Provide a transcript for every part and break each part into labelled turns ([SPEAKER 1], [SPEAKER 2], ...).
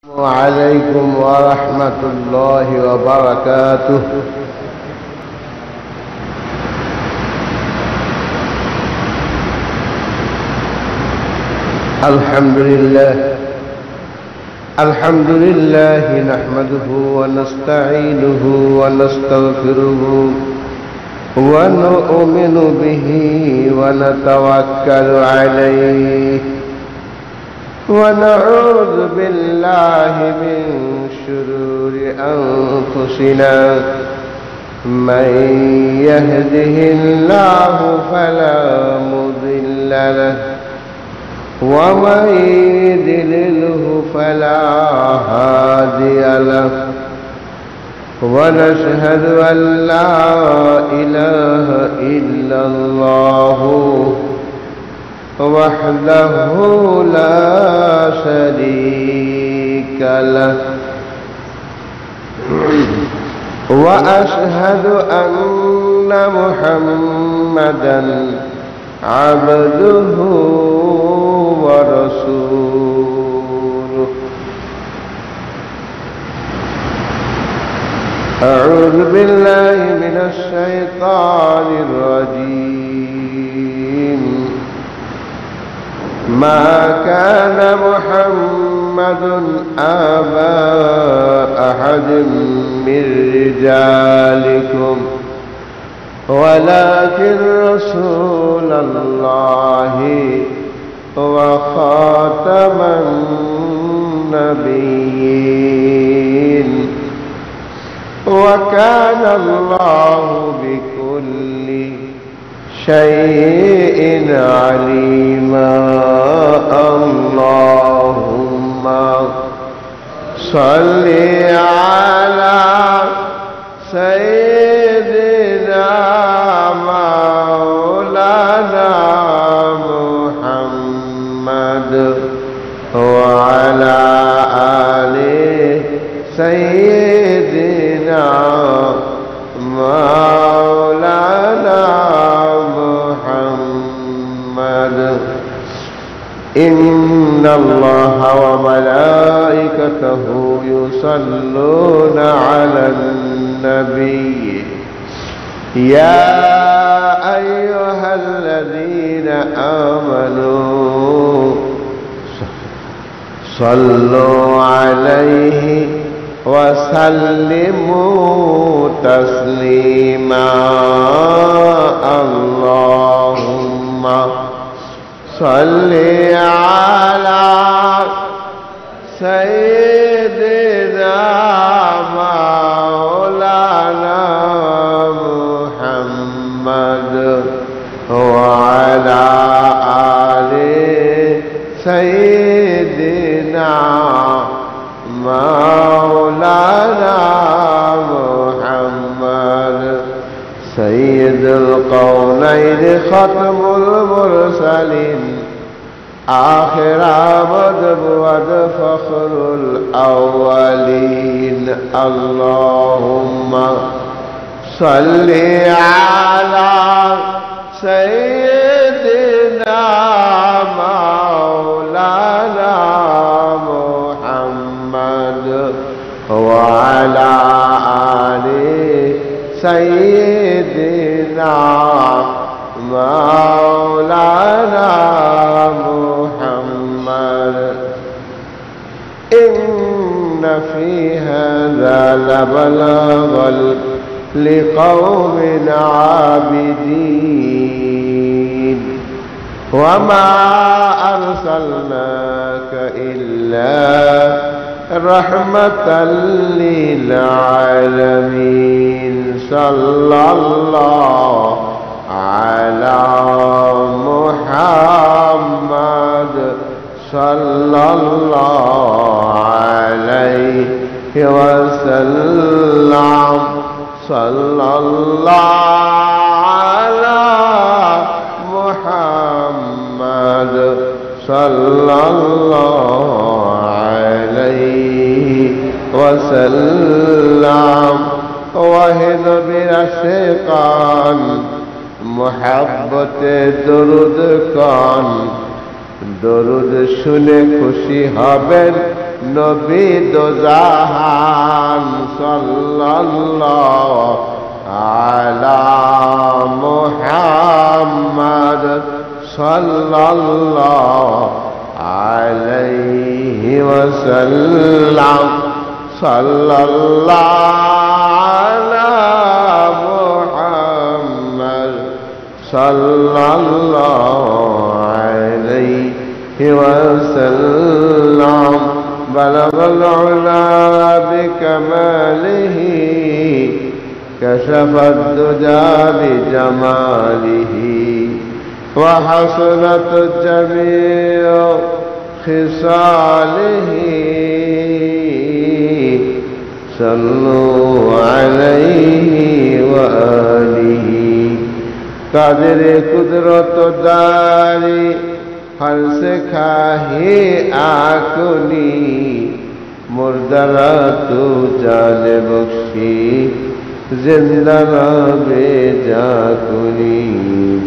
[SPEAKER 1] عليكم ورحمة الله وبركاته. الحمد لله نحمده ونستعينه ونستغفره ونؤمن به ونتوكل عليه ونعوذ بالله من شرور أنفسنا. من يهده الله فلا مضل له ومن يضلله فلا هادي له، ونشهد أن لا إله إلا الله وحده لا شريك له، وأشهد أن محمدا عبده ورسوله. أعوذ بالله من الشيطان الرجيم. ما كان محمد أبا أحد من رجالكم ولكن رسول الله وخاتم النبيين، وكان الله بكل شيء عليما. اللهم صل على سيدنا مولانا محمد وعلى آل سيدنا مولانا محمد. إن الله وملائكته يصلون على النبي يا أيها الذين آمنوا صلوا عليه وسلموا تسليما. اللهم صل على سيدنا مولانا محمد وعلى آل سيدنا مولانا محمد. سيد القولين ختم المرسلين آخر مدبود فخر الأولين. اللهم صل على سيدنا مولانا محمد وعلى آل سيدنا مولانا محمد. إن في هذا لبلاغا لقوم عابدين، وما أرسلناك إلا رحمة للعالمين. صلى الله على محمد صلى الله عليه وسلم. صلى الله على محمد صلى الله عليه وسلم. وهد بلا شيطان محبت درود کن، درود শুনে খুশি হবেন নবী দো জাহান সাল্লাল্লাহু আলা মুহাম্মদ সাল্লাল্লাহু আলাইহি ওয়াসাল্লাম সাল্লাল্লাহু sallallahu alayhi wa sallam balagha al-ula bi kamalihi kashafa ad-duja bi jamalihi wa hasanat jami'u khisalihi sallu alayhi wa alihi Qadir कुदरत दारी हर से खाही आकुनी मुर्दरा तू जाने बख्शी जिंदा बेजाकुनी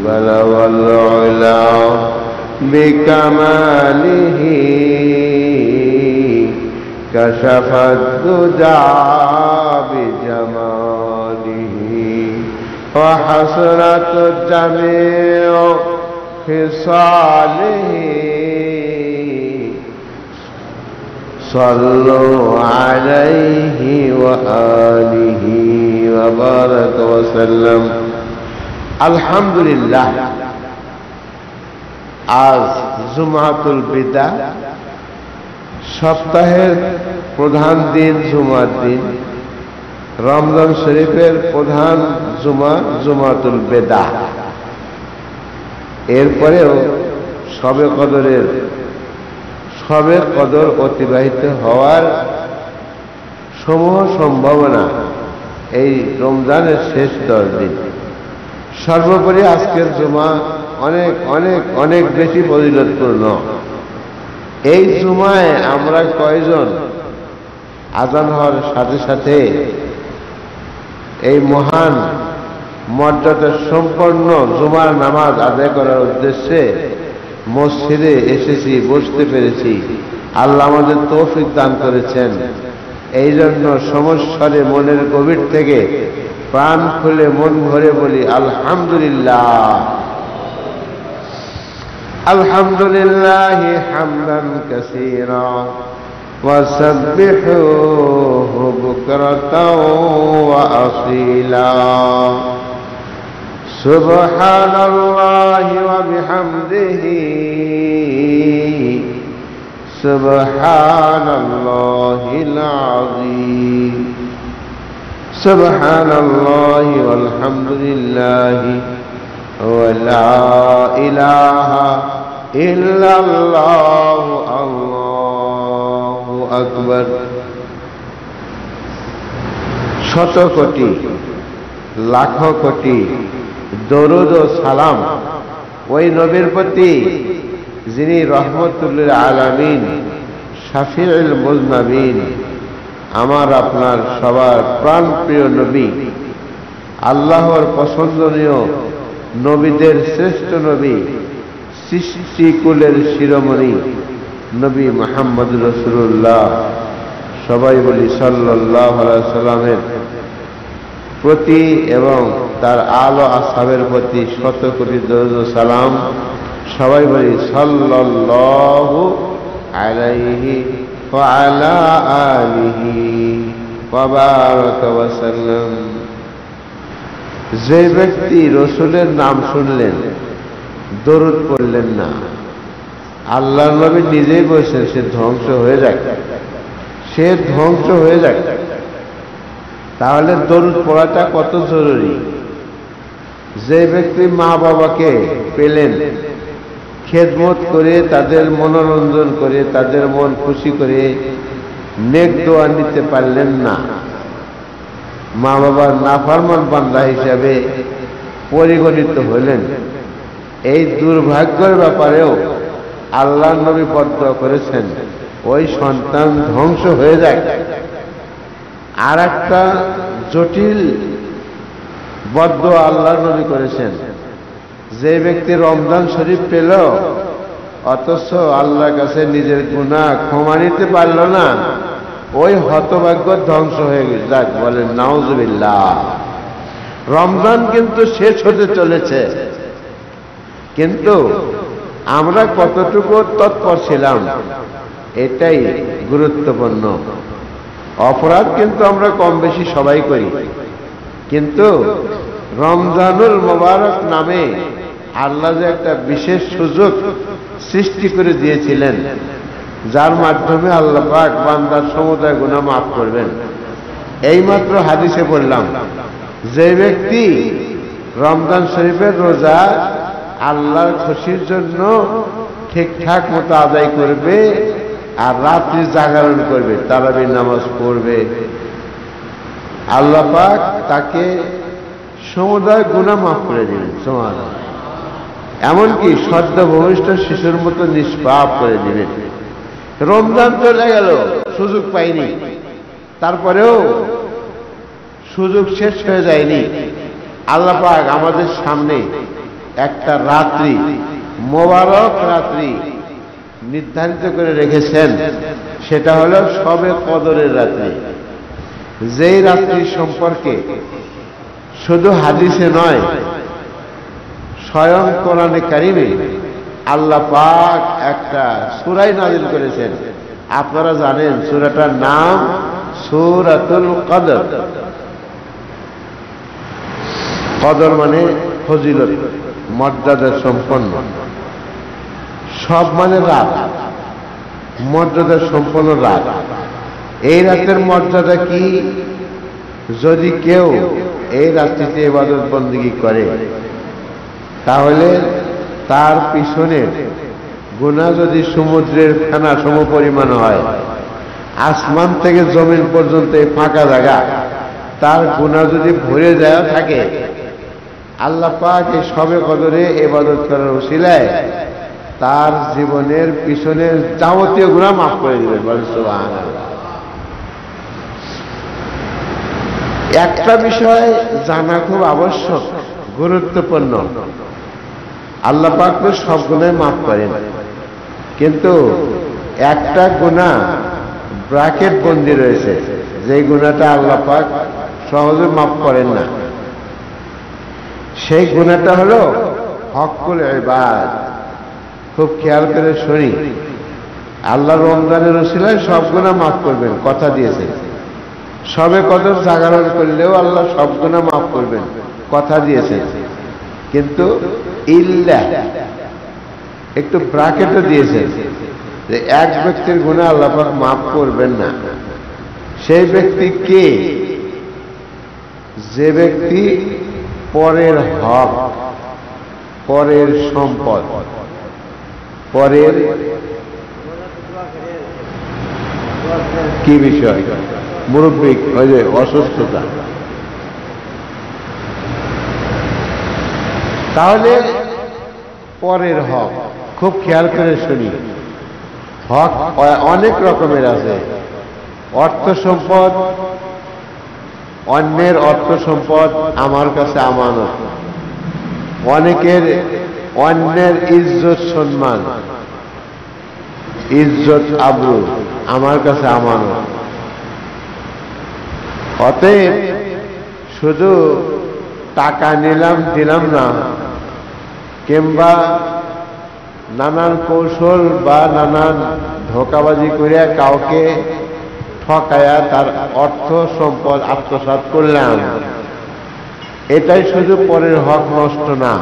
[SPEAKER 1] बलवल्ला बिकमालिही कशफत दुजा बिजमालिही وحسنت جميع خصاله صلوا عليه وآله وبارك وسلم الحمد لله আজ জুমাতুল বিদা সপ্তাহের প্রধান দিন জুমার দিন রমজান শরীফের প্রধান জুমা জুমাতুল বেদা এরপরেও শবে কদর অতিবাহিত হওয়ার সমূহ সম্ভাবনা এই রমজানের শেষ 10 দিন সর্বোপরি আজকের জুমা অনেক অনেক অনেক বেশি ফজিলতপূর্ণ এই জুমায় আমরা কয়জন আযান হওয়ার সাথে সাথে এই মহান মর্যাদা সম্পন্ন জুমার নামাজ আদায় করার উদ্দেশ্যে মসজিদে এসেছি বসতে পেরেছি আল্লাহ আমাদের তৌফিক দান করেছেন এই জন্য সমস্যারে মনের গভীর থেকে প্রাণ খুলে মন ভরে বলি আলহামদুলিল্লাহ আলহামদুলিল্লাহ হামদান কাসীরা وسبحوه بكرة وأصيلا سبحان الله وبحمده سبحان الله العظيم سبحان الله والحمد لله ولا إله إلا الله আকবার শত কোটি লাখ কোটি দরুদ ও সালাম ওই নবীর প্রতি যিনি রহমতুল আলামিন শাফিউল মুজনাবিন আমার আপনার সবার প্রাণপ্রিয় নবী আল্লাহর পছন্দনীয় নবীদের শ্রেষ্ঠ নবী সৃষ্টিকুলের শিরোমণি নবী মুহাম্মদ রাসূলুল্লাহ সবাই বলি সাল্লাল্লাহু আলাইহি সাল্লামের প্রতি এবং তার আলো আসহাবের প্রতি শত কোটি দরুদ ও সালাম সবাই বলি সাল্লাল্লাহু আলাইহি ওয়া আলা আলিহি ওয়া বারাকা ওয়া সাল্লাম যে ব্যক্তি রাসূলের নাম শুনলেন দরুদ পড়লেন না আল্লাহর নবী নিজেই বলেছেন সে ধ্বংস হয়ে যাক সে ধ্বংস হয়ে যাক তাহলে দরুদ পড়াটা কত জরুরি যে ব্যক্তি মা বাবাকে পেলেন খেদমত করে তাদের মনোরঞ্জন করে তাদের মন খুশি করে নেক দোয়া নিতে পারলেন না মা বাবার নাফরমান বান্দা হিসাবে পরিগণিত হলেন এই দুর্ভাগ্যের ব্যাপারেও আল্লাহর নবী বদদোয়া করেছেন ওই সন্তান ধ্বংস হয়ে যায় আর একটা জটিল বদদোয়া আল্লাহর নবী করেছেন যে ব্যক্তি রমজান শরীফ পেল অথচ আল্লাহর কাছে নিজের গুনাহ ক্ষমা নিতে পারল না, ওই হতভাগ্য ধ্বংস হয়ে গেছে। যাক, বলেন নাউজুবিল্লাহ। রমজান কিন্তু শেষ হতে চলেছে, কিন্তু আমরা কতটুকু তৎপর ছিলাম এটাই গুরুত্বপূর্ণ। অপরাধ কিন্তু আমরা কম বেশি সবাই করি, কিন্তু রমজানুল মোবারক নামে আল্লাহ যে একটা বিশেষ সুযোগ সৃষ্টি করে দিয়েছিলেন, যার মাধ্যমে আল্লাহ পাক বান্দার সমুদায় গুনাহ মাফ করবেন। এইমাত্র হাদিসে পড়লাম, যে ব্যক্তি রমজান শরীফের রোজা আল্লাহর খুশির জন্য ঠিকঠাক মতো আদায় করবে আর রাত্রি জাগরণ করবে, তারাবির নামাজ পড়বে, আল্লাহ পাক তাকে সমুদায় গুনাহ মাফ করে দিবেন। সুবহানাল্লাহ। এমনকি সদ্য ভূমিষ্ঠ শিশুর মতো নিষ্পাপ করে দিবেন। রমজান চলে গেল, সুযোগ পাইনি, তারপরেও সুযোগ শেষ হয়ে যায়নি। আল্লাহ পাক আমাদের সামনে একটা রাত্রি, মোবারক রাত্রি নির্ধারিত করে রেখেছেন, সেটা হলো শবে কদরের রাত্রি। যেই রাত্রি সম্পর্কে শুধু হাদিসে নয়, স্বয়ং কোরআনে কারিমে আল্লাহ পাক একটা সূরা নাযিল করেছেন। আপনারা জানেন সূরাটার নাম সূরাতুল কদর। কদর মানে ফজিলত, মর্যাদা সম্পন্ন। সব মানে রাত, মর্যাদা সম্পন্ন রাত। এই রাতের মর্যাদা কি? যদি কেউ এই রাত্রিতে ইবাদত বন্দেগী করে, তাহলে তার পিছনে গুনাহ যদি সমুদ্রের ফেনা সমপরিমাণ হয়, আসমান থেকে জমিন পর্যন্ত এই ফাঁকা জায়গা তার গুনাহ যদি ভরে দেওয়া থাকে, আল্লাহ পাক এই শবে কদরে ইবাদত করার উসিলায় তার জীবনের পিছনের যাবতীয় গুনাহ মাফ করে দিবেন। বলেন সুবহানাল্লাহ। একটা বিষয় জানা খুব আবশ্যক, গুরুত্বপূর্ণ। আল্লাহ পাক তো সব গুনাহ মাফ করেন, কিন্তু একটা গুনাহ ব্র্যাকেট বন্দি রয়েছে, যে গুনাহটা আল্লাহ পাক সহজে মাফ করেন না। সেই গুনাহটা হলো হকুল ইবাদ। খুব খেয়াল করে শুনি, আল্লাহ রমজানের উসিলায় সব গুনাহ মাফ করবেন, কথা দিয়েছেন। শবে কদর জাগরণ করলেও আল্লাহ সব গুনাহ মাফ করবেন, কথা দিয়েছেন। কিন্তু ইল্লা একটু ব্র্যাকেটও দিয়েছেন, যে এক ব্যক্তির গুনাহ আল্লাহ পাক মাফ করবেন না। সেই ব্যক্তি কে? যে ব্যক্তি পরের হক, পরের সম্পদ, পরের কি বিষয়, মুরব্বী, ওই যে অসুস্থতা, তাহলে পরের হক খুব খেয়াল করে শুনি। হক অনেক রকমের আছে। অর্থ সম্পদ, অন্যের অর্থ সম্পদ আমার কাছে আমানত। অনেকের অন্যের ইজ্জত সম্মান, ইজ্জত আবরু আমার কাছে আমানত। অতএব শুধু টাকা নিলাম দিলাম না, কিংবা নানান কৌশল বা নানান ধোঁকাবাজি করে কাউকে ঠকায়া তার অর্থ সম্পদ আত্মসাৎ করলাম, এটাই শুধু পরের হক নষ্ট না।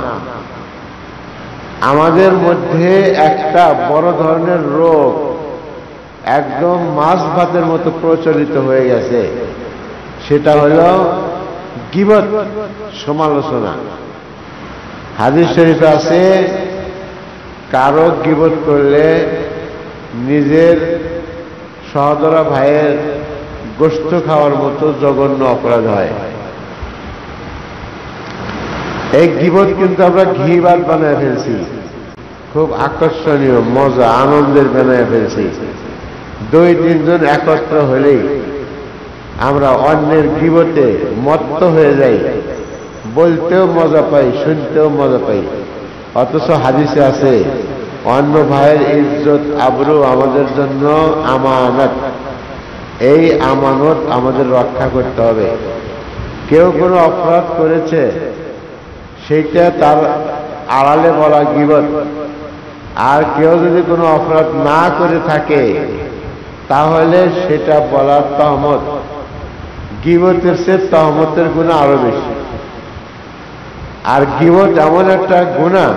[SPEAKER 1] আমাদের মধ্যে একটা বড় ধরনের রোগ একদম মাছ ভাতের মতো প্রচলিত হয়ে গেছে, সেটা হলো গীবত, সমালোচনা। হাদিস শরীফে আছে, কারো গীবত করলে নিজের সহোদরা ভাইয়ের গোশত খাওয়ার মতো জঘন্য অপরাধ হয়। এই গীবত কিন্তু আমরা ঘিবাত বানায় ফেলছি, খুব আকর্ষণীয়, মজা, আনন্দের বানায় ফেলছি। 2-3 জন একত্র হলেই আমরা অন্যের গীবতে মত্ত হয়ে যাই, বলতেও মজা পাই, শুনতেও মজা পাই। অথচ হাদিসে আছে, অন্য ভাইয়ের ইজ্জত আবরু আমাদের জন্য আমানত। এই আমানত আমাদের রক্ষা করতে হবে। কেউ কোনো অপরাধ করেছে, সেইটা তার আড়ালে বলা গীবত। আর কেউ যদি কোনো অপরাধ না করে থাকে, তাহলে সেটা বলার তহমত। গীবতের চেয়ে তহমতের গুনাহ আরো বেশি। আর গীবত এমন একটা গুনাহ,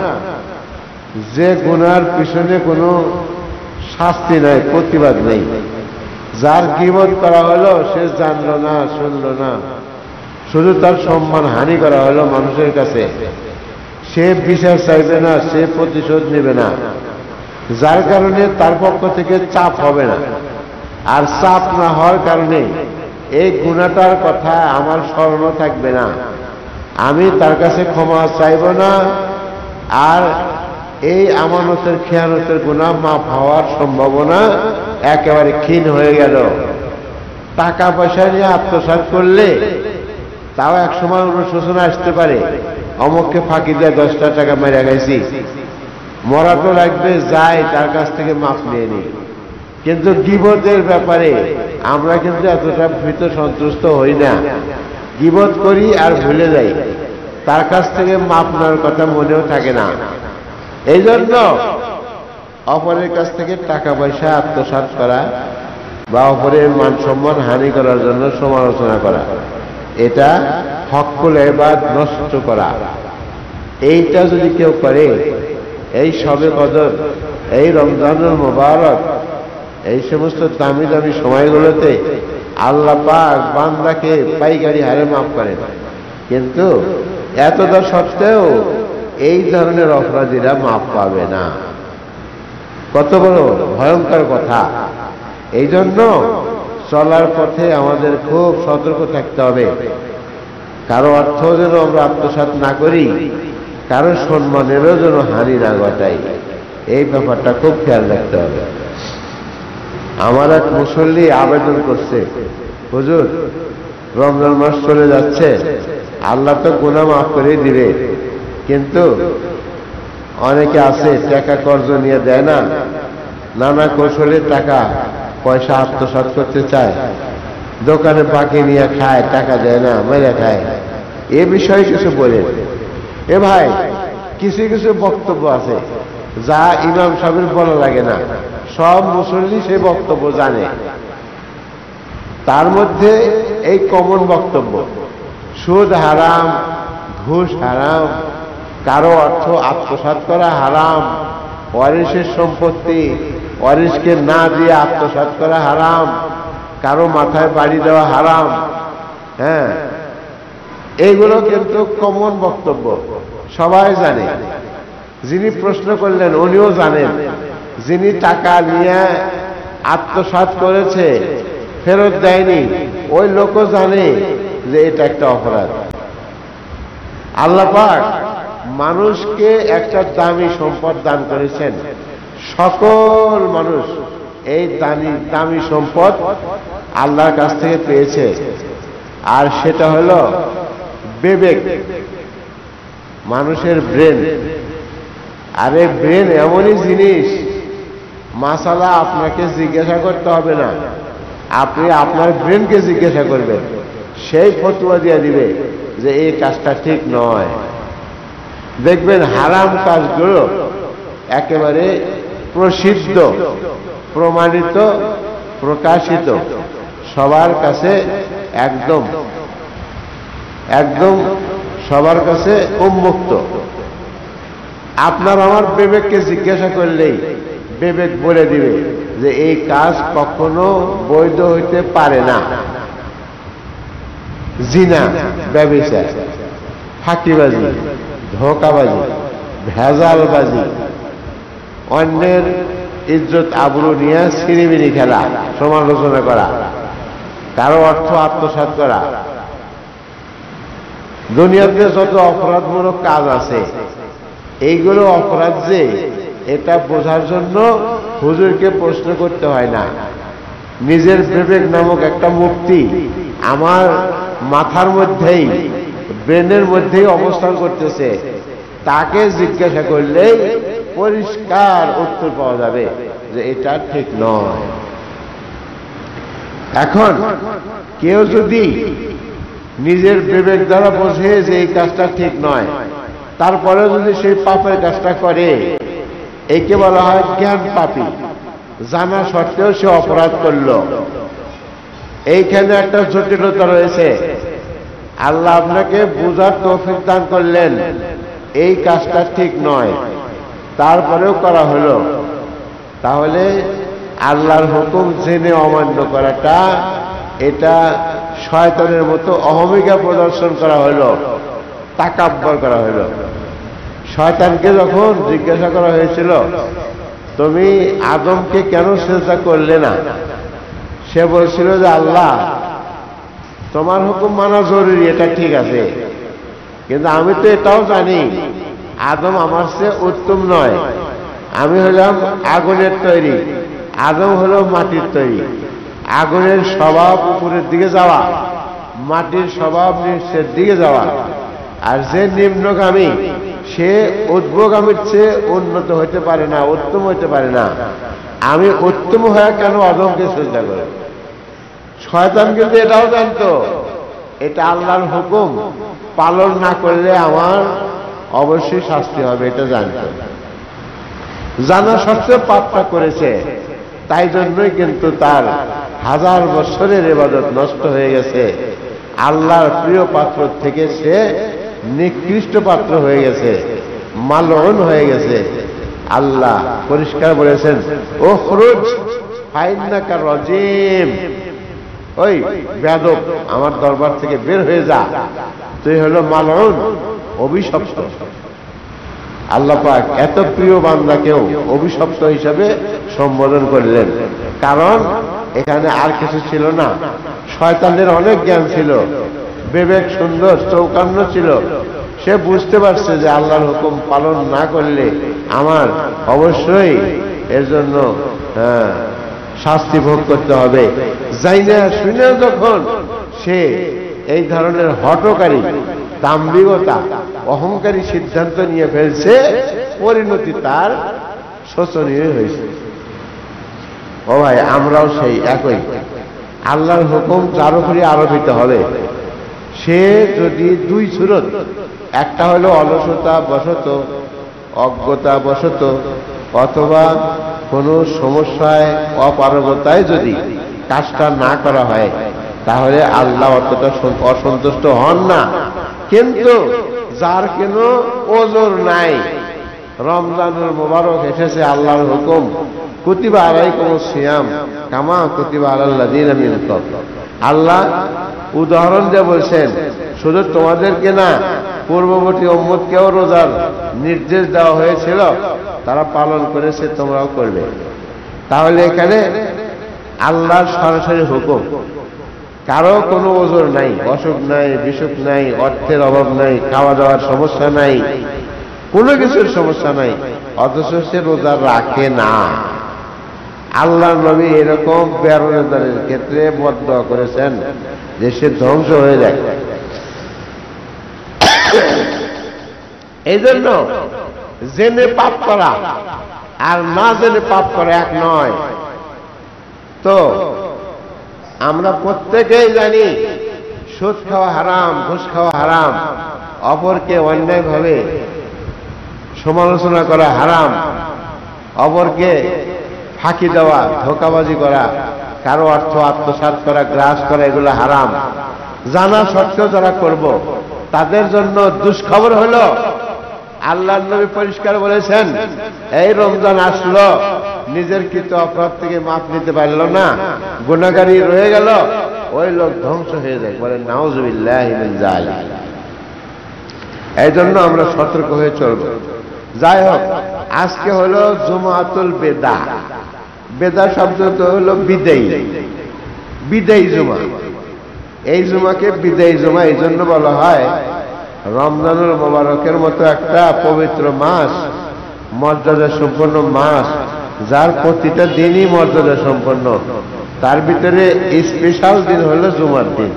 [SPEAKER 1] যে গুনার পিছনে কোনো শাস্তি নাই, প্রতিবাদ নেই। যার গীবত করা হলো সে জানলো না, শুনলো না, শুধু তার সম্মান হানি করা হলো মানুষের কাছে। সে বিচার চাইবে না, সে প্রতিশোধ নেবে না, যার কারণে তার পক্ষ থেকে চাপ হবে না। আর চাপ না হওয়ার কারণে এই গুনাহটার কথা আমার স্মরণও থাকবে না, আমি তার কাছে ক্ষমা চাইব না। আর এই আমানতের খেয়ানতের গুনাহ মাফ হওয়ার সম্ভাবনা একেবারে ক্ষীণ হয়ে গেল। টাকা পয়সা নিয়ে আত্মসাৎ করলে তাও একসময় অনুশোচনা আসতে পারে, অমুককে ফাঁকি দিয়ে 10টা টাকা মেরে গেছি, মরা তো লাগবে, যাই তার কাছ থেকে মাফ নিয়ে নিই। কিন্তু গীবতের ব্যাপারে আমরা কিন্তু এতটা ভীত সন্তুষ্ট হই না। গীবত করি আর ভুলে যাই, তার কাছ থেকে মাফ নেওয়ার কথা মনেও থাকে না। এই জন্য অপরের কাছ থেকে টাকা পয়সা আত্মসাৎ করা বা অপরের মান সম্মান হানি করার জন্য সমালোচনা করা, এটা হকুল ইবাদ নষ্ট করা। এইটা যদি কেউ করে, এই শবে কদর, এই রমজানুল মুবারক, এই সমস্ত দামি দামি সময়গুলোতে আল্লাহ পাক বান্দাকে পাইকারি হারে মাফ করেন। কিন্তু এতটা সত্ত্বেও এই ধরনের অপরাধীরা মাফ পাবে না। কত বড় ভয়ঙ্কর কথা! এই জন্য চলার পথে আমাদের খুব সতর্ক থাকতে হবে। কারো অর্থ যেন আমরা আত্মসাৎ না করি, কারো সম্মানেরও যেন হানি না ঘটাই, এই ব্যাপারটা খুব খেয়াল রাখতে হবে। আমার এক মুসল্লি আবেদন করছে, হুজুর রমজান মাস চলে যাচ্ছে, আল্লাহ তো গুনাহ মাফ করে দিবে, কিন্তু অনেকে আছে টাকা কর্জ নিয়ে দেয় না, নানা কৌশলে টাকা পয়সা আত্মসাৎ করতে চায়, দোকানে বাকি নিয়ে খায়, টাকা দেয় না, মেরে খায়। এ বিষয়ে কিছু বলেন। এ ভাই, কিছু কিছু বক্তব্য আছে যা ইমাম সাহেবের বলা লাগে না, সব মুসল্লি সে বক্তব্য জানে। তার মধ্যে এই কমন বক্তব্য, সুদ হারাম, ঘুষ হারাম, কারো অর্থ আত্মসাৎ করা হারাম, ওয়ারিসের সম্পত্তি ওয়ারিসকে না দিয়ে আত্মসাৎ করা হারাম, কারো মাথায় বাড়ি দেওয়া হারাম। হ্যাঁ, এইগুলো কিন্তু কমন বক্তব্য, সবাই জানে। যিনি প্রশ্ন করলেন উনিও জানেন, যিনি টাকা নিয়ে আত্মসাৎ করেছে, ফেরত দেয়নি, ওই লোকও জানে যে এটা একটা অপরাধ। আল্লাহ পাক মানুষকে একটা দামি সম্পদ দান করেছেন। সকল মানুষ এই দামি সম্পদ আল্লাহর কাছ থেকে পেয়েছে, আর সেটা হলো বিবেক, মানুষের ব্রেন। আর এই ব্রেন এমনই জিনিস, মাসালা আপনাকে জিজ্ঞাসা করতে হবে না, আপনি আপনার ব্রেনকে জিজ্ঞাসা করবেন, সেই ফতোয়া দিয়ে দিবে যে এই কাজটা ঠিক নয়। দেখবেন হারাম কাজগুলো একেবারে প্রসিদ্ধ, প্রমাণিত, প্রকাশিত, সবার কাছে একদম একদম সবার কাছে উন্মুক্ত। আপনার আমার বিবেককে জিজ্ঞাসা করলেই বিবেক বলে দিবে যে এই কাজ কখনো বৈধ হইতে পারে না। জিনা, ব্যভিচার, ফাঁকিবাজি, ধোঁকাবাজি, ভেজালবাজি, অন্যের ইজ্জত আবরু নিয়ে ছিনিমিনি খেলা, সমালোচনা করা, কারো অর্থ আত্মসাৎ করা। দুনিয়াতে যত অপরাধমূলক কাজ আছে, এইগুলো অপরাধ যে এটা বোঝার জন্য হুজুরকে প্রশ্ন করতে হয় না। নিজের বিবেক নামক একটা মূর্তি আমার মাথার মধ্যেই, ব্রেনের মধ্যেই অবস্থান করতেছে, তাকে জিজ্ঞাসা করলেই পরিষ্কার উত্তর পাওয়া যাবে যে এটা ঠিক নয়। এখন কেউ যদি নিজের বিবেক দ্বারা বোঝে যে এই কাজটা ঠিক নয়, তারপরে যদি সেই পাপের কাজটা করে, একে বলা হয় জ্ঞান পাপী। জানা সত্ত্বেও সে অপরাধ করল। এইখানে একটা জটিলতা রয়েছে। আল্লাহ আপনাকে বুঝার তৌফিক দান করলেন এই কাজটা ঠিক নয়, তারপরেও করা হলো, তাহলে আল্লাহর হুকুম জেনে অমান্য করাটা এটা শয়তানের মতো অহমিকা প্রদর্শন করা হলো, তাকাব্বর করা হলো। শয়তানকে যখন জিজ্ঞাসা করা হয়েছিল তুমি আদমকে কেন সিজদা করলে না, সে বলছিল যে আল্লাহ তোমার হুকুম মানা জরুরি, এটা ঠিক আছে, কিন্তু আমি তো এটাও জানি আদম আমার চেয়ে উত্তম নয়। আমি হলাম আগুনের তৈরি, আদম হলো মাটির তৈরি। আগুনের স্বভাব উপরের দিকে যাওয়া, মাটির স্বভাব নিচের দিকে যাওয়া। আর যে নিম্নগামী সে ঊর্ধ্বগামীর চেয়ে উন্নত হইতে পারে না, উত্তম হইতে পারে না। আমি উত্তম হয়ে কেন আদমকে সিজদা করি? শয়তান কিন্তু এটাও জানতো এটা আল্লাহর হুকুম, পালন না করলে আমার অবশ্যই শাস্তি হবে, এটা জানতো। জানা সত্ত্বেও পাপটা করেছে, তাই জন্যই কিন্তু তার 1000 বছরের ইবাদত নষ্ট হয়ে গেছে। আল্লাহর প্রিয় পাত্র থেকে সে নিকৃষ্ট পাত্র হয়ে গেছে, মালউন হয়ে গেছে। আল্লাহ পরিষ্কার বলেছেন উখরুজ ফাইন্নাকা রাজিম, ওই বেয়াদব আমার দরবার থেকে বের হয়ে যা, তুই হলো মালউন, অভিশপ্ত। আল্লাহ পাক এত প্রিয় বান্দাকেও অভিশপ্ত হিসাবে সম্বোধন করলেন, কারণ এখানে আর কিছু ছিল না। শয়তানের অনেক জ্ঞান ছিল, বিবেক সুন্দর চৌকান্ন ছিল, সে বুঝতে পারছে যে আল্লাহর হুকুম পালন না করলে আমার অবশ্যই এর জন্য শাস্তি ভোগ করতে হবে। জাইনা শুনে যখন সে এই ধরনের হঠকারী, দাম্ভিকতা, অহংকারী সিদ্ধান্ত নিয়ে ফেলছে, পরিণতি তার শোচনীয় হয়েছে। ও ভাই, আমরাও সেই একই। আল্লাহর হুকুম যার উপরে আরোপিত হবে, সে যদি দুই সুরত, একটা হলো অলসতা বশত, অজ্ঞতা বশত, অথবা কোনো সমস্যায় অপারগতায় যদি কাজটা না করা হয়, তাহলে আল্লাহ অতটা অসন্তুষ্ট হন না। কিন্তু যার কেন ওজর নাই, রমজানুল মুবারক এসেছে, আল্লাহর হুকুম কুতিবা আলাইকুমুস সিয়াম কামা কুতিবা আলাল্লাযীনা মিন ক্বাবল। আল্লাহ উদাহরণ দিয়ে বলছেন শুধু তোমাদেরকে না, পূর্ববর্তী উম্মতকেও রোজার নির্দেশ দেওয়া হয়েছিল, তারা পালন করেছে, তোমরাও করবে। তাহলে এখানে আল্লাহর সরাসরি হুকুম, কারো কোনো ওজর নাই, অসুখ নাই, বিসুখ নাই, অর্থের অভাব নাই, খাওয়া দাওয়ার সমস্যা নাই, কোনো কিছুর সমস্যা নাই, অথচ সে রোজা রাখে না। আল্লাহ নবী এরকম বেরোজগারের ক্ষেত্রে বদদোয়া করেছেন যে সে ধ্বংস হয়ে যায়। এই জন্য জেনে পাপ করা আর না জেনে পাপ করা এক নয়। তো আমরা প্রত্যেকেই জানি সুদ খাওয়া হারাম, ঘুষ খাওয়া হারাম, অপরকে অন্যায়ভাবে সমালোচনা করা হারাম, অপরকে ফাঁকি দেওয়া, ধোঁকাবাজি করা, কারো অর্থ আত্মসাৎ করা, গ্রাস করা, এগুলো হারাম। জানা সত্ত্বেও যারা করব, তাদের জন্য দুষ্খবর হলো আল্লাহর নবী পরিষ্কার বলেছেন, এই রমজান আসলো, নিজের কৃত অপরাধ থেকে মাপ নিতে পারল না, গুনাহগারী রয়ে গেল, ওই লোক ধ্বংস হয়ে যায়। বলেন নাউযুবিল্লাহি মিন যালিক। এই জন্য আমরা সতর্ক হয়ে চলব। যাই হোক, আজকে হলো জুমাতুল বেদা। বেদা শব্দ হলো বিদায়ী, বিদায়ী জুমা। এই জুমাকে বিদায়ী জুমা এই জন্য বলা হয়, রমজানুল মুবারকের মতো একটা পবিত্র মাস, মর্যাদা সম্পন্ন মাস, যার প্রতিটা দিনই মর্যাদা সম্পন্ন, তার ভিতরে স্পেশাল দিন হলো জুমার দিন।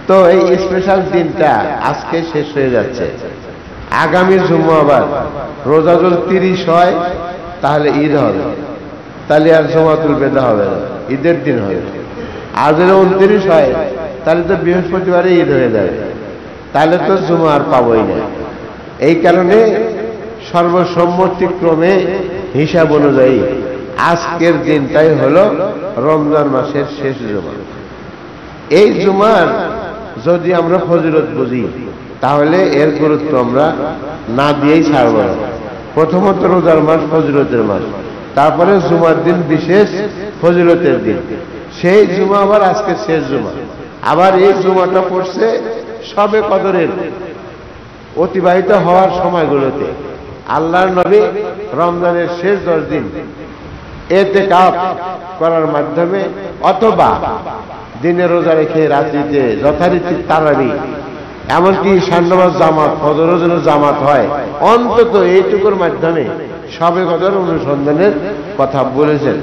[SPEAKER 1] তো এই স্পেশাল দিনটা আজকে শেষ হয়ে যাচ্ছে। আগামী জুম্মা আবার রোজা যদি 30 হয় তাহলে ঈদ হবে, তাহলে আর জুমাতুল বেদা হবে না, ঈদের দিন হবে। আর যদি 29 হয় তাহলে তো বৃহস্পতিবারে ঈদ হয়ে যাবে, তাহলে তো জুমা আর পাবই না। এই কারণে সর্বসম্মতিক্রমে হিসাব অনুযায়ী আজকের দিনটাই হলো রমজান মাসের শেষ জুমা। এই জুমার যদি আমরা ফজিলত বুঝি তাহলে এর গুরুত্ব আমরা না দিয়েই ছাড়ব না। প্রথমত রোজার মাস ফজিলতের মাস, তারপরে জুমার দিন বিশেষ ফজিলতের দিন, সেই জুমা আবার আজকে শেষ জুমা। আবার এই জুমাটা পড়ছে সবে কদরের অতিবাহিত হওয়ার সময়গুলোতে। আল্লাহর নবী রমজানের শেষ 10 দিন ইতিকাফ করার মাধ্যমে অথবা দিনে রোজা রেখে রাত্রিতে যথারীতি তারাবি, এমনকি সান্নামাজ জামাত, ফজরের জন্য জামাত হয়, অন্তত এইটুকুর মাধ্যমে সবে কদর অনুসন্ধানের কথা বলেছেন।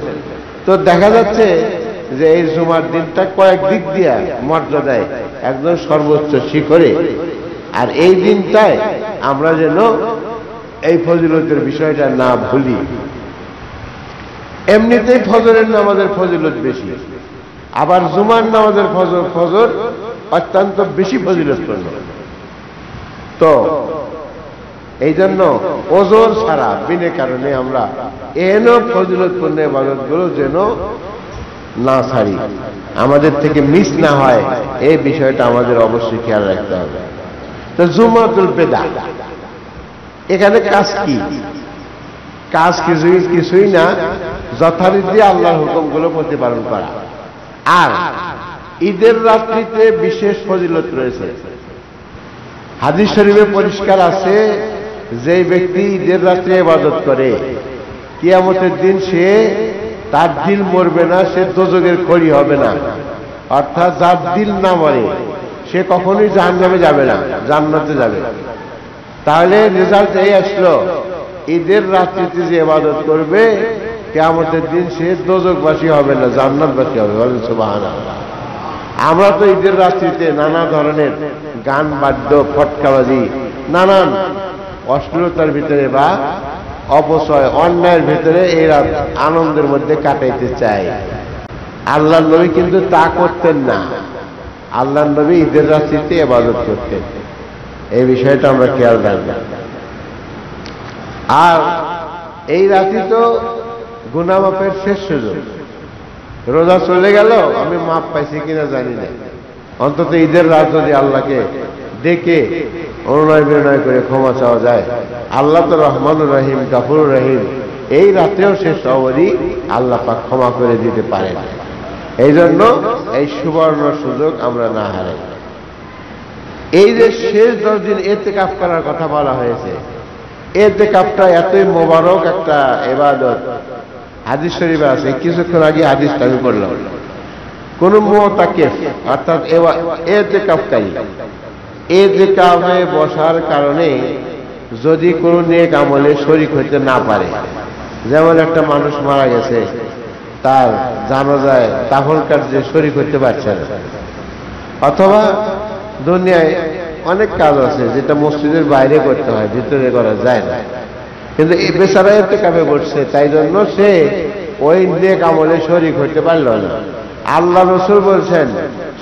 [SPEAKER 1] তো দেখা যাচ্ছে যে এই জুমার দিনটা কয়েক দিক দিয়ে মর্যাদায় একদম সর্বোচ্চ শিখরে। আর এই দিনটায় আমরা যেন এই ফজিলতের বিষয়টা না ভুলি। এমনিতেই ফজরের নামাজের ফজিলত বেশি, আবার জুমার নামাজের ফজর অত্যন্ত বেশি ফজিলতপূর্ণ। তো এই জন্য ওজোর ছাড়া বিনা কারণে আমরা এন ফজিলতপূর্ণ ইবাদতগুলো যেন না ছাড়ি, আমাদের থেকে মিস না হয়, এই বিষয়টা আমাদের অবশ্যই খেয়াল রাখতে হবে। তো জুমাতুল বেদা, এখানে কাজ কি? কাজ কিছুই না, যথারীতি আল্লাহর হুকুমগুলো প্রতিপালন করা। আর ঈদের রাত্রিতে বিশেষ ফজিলত রয়েছে। হাদিস শরীফে পরিষ্কার আছে, যে ব্যক্তি ঈদের রাত্রে ইবাদত করে কিয়ামতের দিন সে তার দিল মরবে না, সে দোজখের খড়ি হবে না। অর্থাৎ যার দিল না মরে সে কখনোই জাহান্নামে যাবে না, জান্নাতে যাবে। তাহলে রেজাল্ট এই আসলো, ঈদের রাত্রিতে যে ইবাদত করবে কিয়ামতের দিন সে দোজখবাসী হবে না, জান্নাতবাসী হবে। বলেন সুবহানাল্লাহ। আমরা তো ঈদের রাত্রিতে নানা ধরনের গান বাদ্য, ফটকাবাজি, নানান অশ্লীলতার ভিতরে বা অপচয় অন্যায়ের ভিতরে এই রাত আনন্দের মধ্যে কাটাইতে চাই। আল্লাহর নবী কিন্তু তা করতেন না। আল্লাহর নবী ঈদের রাত্রিতে ইবাদত করতেন, এই বিষয়টা আমরা খেয়াল রাখব। আর এই রাত্রি তো গুনাহ মাফের শেষ সুযোগ। রোজা চলে গেল, আমি মাপ পাইছি কিনা জানি না, অন্তত ঈদের রাত যদি আল্লাহকে ডেকে অনুনয় বিনয় করে ক্ষমা চাওয়া যায়, আল্লাহ তো রহমানুর রহিম, গাফুরুর রহিম, এই রাত্রেও শেষ অবধি আল্লাহ পাক ক্ষমা করে দিতে পারেন। এই জন্য এই সুবর্ণ সুযোগ আমরা না হারাই। এই যে শেষ 10 দিন ইতিকাফ করার কথা বলা হয়েছে, ইতিকাফটা এতই মোবারক একটা ইবাদত। হাদিস শরীফে আছে, কিছুক্ষণ আগে হাদিসটা আমি পড়লাম, কোন মুতাকিফ অর্থাৎ ইতিকাফকারী ইতিকাফে বসার কারণে যদি কোনো নেক আমলে শরীক হইতে না পারে, যেমন একটা মানুষ মারা গেছে, তার জানাজায় দাফন কার্যে শরীক হইতে পারছে না, অথবা দুনিয়ায় অনেক কাজ আছে যেটা মসজিদের বাইরে করতে হয়, ভিতরে করা যায় না, কিন্তু এই বেচারা ইতিকাফে বসছে, তাই জন্য সে ওই নেক আমলে শরীক হইতে পারল না। আল্লাহ রাসূল বলছেন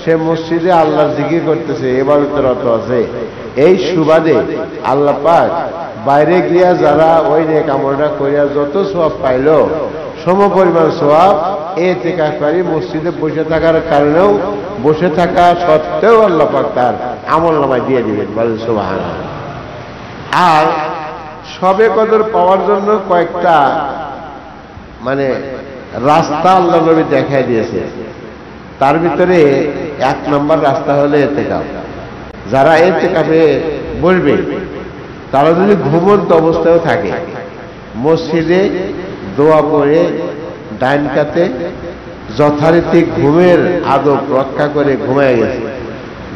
[SPEAKER 1] সে মসজিদে আল্লাহর জিকির করতেছে, ইবাদতরত আছে, এই সুবাদে আল্লাহ পাক বাইরে গিয়া যারা ওই নেক আমলটা করিয়া যত সওয়াব পাইল, সমপরিমাণ সওয়াব ইতিকাফকারী মসজিদে বসে থাকার কারণেও, বসে থাকা সত্ত্বেও আল্লাহ পাক তার আমলনামায় দিয়ে দিবেন। বলেন সুবহানাল্লাহ। আর সবে কদর পাওয়ার জন্য কয়েকটা রাস্তা আল্লাহ নবী দেখাই দিয়েছে। তার ভিতরে 1 নম্বর রাস্তা হলো ইতিকাফ। যারা ইতিকাফে বসবে তারা যদি ঘুমন্ত অবস্থায় থাকে, মসজিদে দোয়া পড়ে ডাইন কাতে যথারীতি ঘুমের আদব রক্ষা করে ঘুমায় গেছে,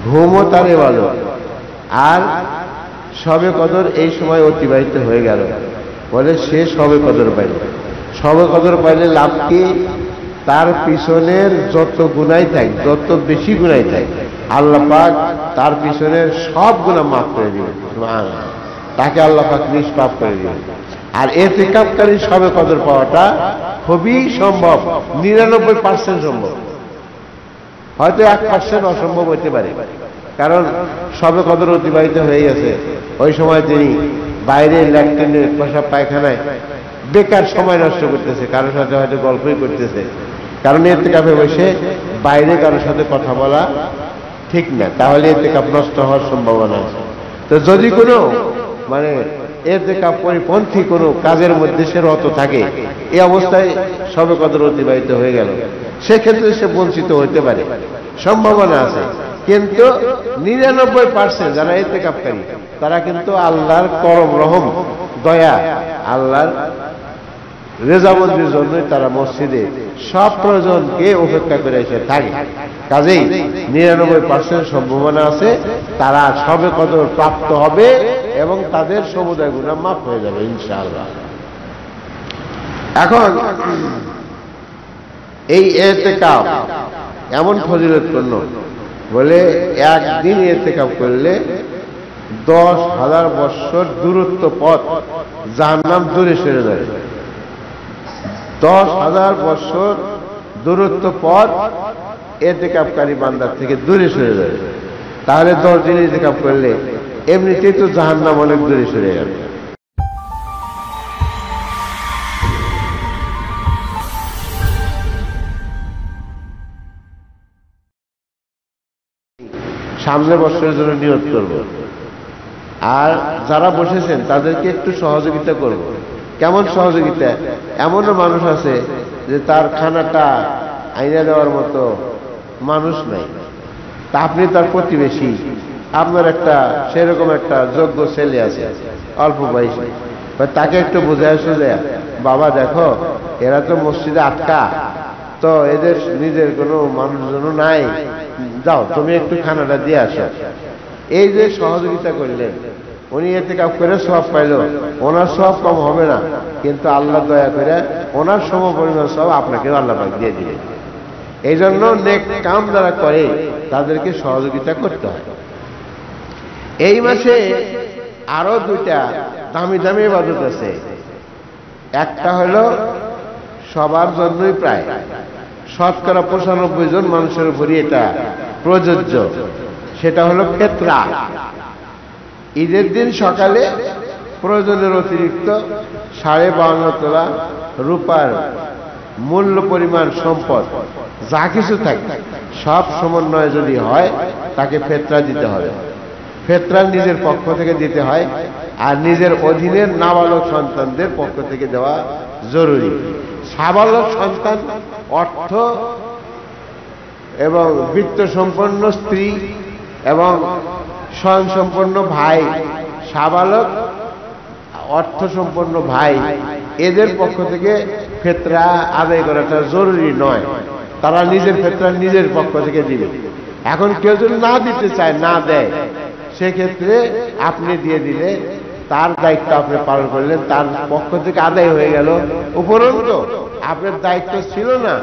[SPEAKER 1] ঘুমও তার ইবাদত। আর সবে কদর এই সময় অতিবাহিত হয়ে গেল, বলে সে সবে কদর পাইল। সবে কদর পাইলে লাভ কি? তার পিছনের যত গুনাহ থাকে, যত বেশি গুনাহ থাকে, আল্লাহ পাক তার পিছনের সব গুনাহ মাফ করে দিবেন। সুবহানাল্লাহ। তাকে আল্লাহ পাক নিষ্পাপ করে দিবেন। আর ইতিকাফকারী সবে কদর পাওয়াটা খুবই সম্ভব, 99% সম্ভব, হয়তো 1% অসম্ভব হতে পারে। কারণ সবে কদর অতিবাহিত হয়ে গেছে, ওই সময় তিনি বাইরে ল্যাট্রিনে পেশাব পায়খানায় বেকার সময় নষ্ট করতেছে, কারোর সাথে হয়তো গল্পই করতেছে। কারণ ইতিকাফে বসে বাইরে কারোর সাথে কথা বলা ঠিক না, তাহলে ইতিকাফ নষ্ট হওয়ার সম্ভাবনা আছে। তো যদি কোনো মানে ইতিকাফ পরিপন্থী কোনো কাজের মধ্যে সে রত থাকে, এই অবস্থায় সবে কদর অতিবাহিত হয়ে গেল, সেক্ষেত্রে সে বঞ্চিত হইতে পারে, সম্ভাবনা আছে। কিন্তু 99% যারা ইতিকাফকারী তারা কিন্তু আল্লাহর করম রহম দয়া, আল্লাহর রেজামন্দির জন্যই তারা মসজিদে সব প্রয়োজনকে উপেক্ষা করে এসে থাকে। কাজেই 99% সম্ভাবনা আছে তারা সবে কদর প্রাপ্ত হবে এবং তাদের সমুদায় গুনাহ মাফ হয়ে যাবে ইনশাআল্লাহ। এখন এই ইতিকাফ এমন ফজিলতপূর্ণ, বলে একদিন ইতিকাফ করলে 10,000 বৎসর দূরত্ব পথ জাহান্নাম দূরে সরে যাবে। 10,000 বৎসর দূরত্ব পথ ইতিকাফকারী বান্দার থেকে দূরে সরে যাবে। তাহলে 10 দিন ইতিকাফ করলে এমনিতেই তো জাহান্নাম অনেক দূরে সরে যাবে। সামনের বছরের জন্য নিয়ত করব, আর যারা বসেছেন তাদেরকে একটু সহযোগিতা করব। কেমন সহযোগিতা? এমনও মানুষ আছে যে তার খানাটা আইনা দেওয়ার মতো মানুষ নাই, তা আপনি তার প্রতিবেশী, আপনার একটা সেরকম একটা যোগ্য ছেলে আছে অল্প বয়সী, তাকে একটু বুঝায় সুঝায়, বাবা দেখো এরা তো মসজিদে আটকা, তো এদের নিজের কোনো মানুষজন নাই, যাও তুমি একটু খানাটা দিয়ে আসো। এই যে সহযোগিতা করলেন, উনি ইতিকাফ করে সওয়াব পাইল, ওনার সওয়াব কম হবে না, কিন্তু আল্লাহ দয়া করে ওনার সমপরিমাণ সওয়াব আপনাকেও আল্লাহ পাক দিয়ে দিলেন। এই জন্য নেক কাম যারা করে তাদেরকে সহযোগিতা করতে হয়। এই মাসে আরো 2টা দামি দামি ইবাদত আছে। একটা হলো সবার জন্যই প্রায় শতকরা 95 জন মানুষের উপরই এটা প্রযোজ্য, সেটা হলো ফিতরা। ঈদের দিন সকালে প্রয়োজনের অতিরিক্ত 52.5 তোলা রূপার মূল্য পরিমাণ সম্পদ যা কিছু থাকে সব সমন্বয় যদি হয় তাকে ফিতরা দিতে হবে। ফিতরা নিজের পক্ষ থেকে দিতে হয়, আর নিজের অধীনের নাবালক সন্তানদের পক্ষ থেকে দেওয়া জরুরি। সাবালক সন্তান অর্থ এবং বৃত্ত সম্পন্ন স্ত্রী এবং স্বয়ং সম্পন্ন ভাই, সাবালক অর্থ সম্পন্ন ভাই, এদের পক্ষ থেকে ফিতরা আদায় করাটা জরুরি নয়, তারা নিজের ফিতরা নিজের পক্ষ থেকে দিবে। এখন কেউ যদি না দিতে চায়, না দেয়, সেক্ষেত্রে আপনি দিয়ে দিলে তার দায়িত্ব আপনি পালন করলেন, তার পক্ষ থেকে আদায় হয়ে গেল। উপরন্তু আপনার দায়িত্ব ছিল না,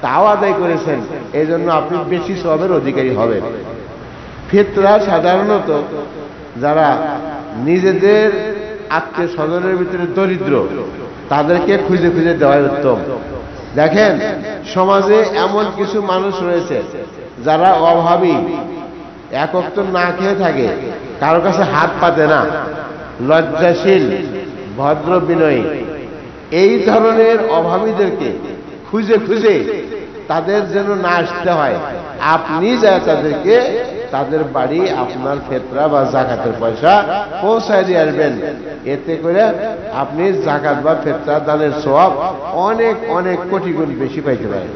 [SPEAKER 1] তাও আদায় করেছেন, এই জন্য আপনি বেশি সওয়াবের অধিকারী হবেন। ফিতরা সাধারণত যারা নিজেদের আত্মীয় স্বজনের ভিতরে দরিদ্র তাদেরকে খুঁজে খুঁজে দেওয়াই উত্তম। দেখেন সমাজে এমন কিছু মানুষ রয়েছে যারা অভাবী, এক ওয়াক্ত না খেয়ে থাকে, কারো কাছে হাত পাতে না, লজ্জাশীল, ভদ্র বিনয়ী, এই ধরনের অভাবীদেরকে খুঁজে খুঁজে তাদের যেন না আসতে হয়, আপনি যা তাদেরকে তাদের বাড়ি আপনার ফিতরা বা যাকাতের পয়সা পৌঁছায় দিয়ে আসবেন। এতে করে আপনি যাকাত বা ফিতরা দানের সওয়াব অনেক অনেক কোটি গুণ বেশি পাইতে পারেন।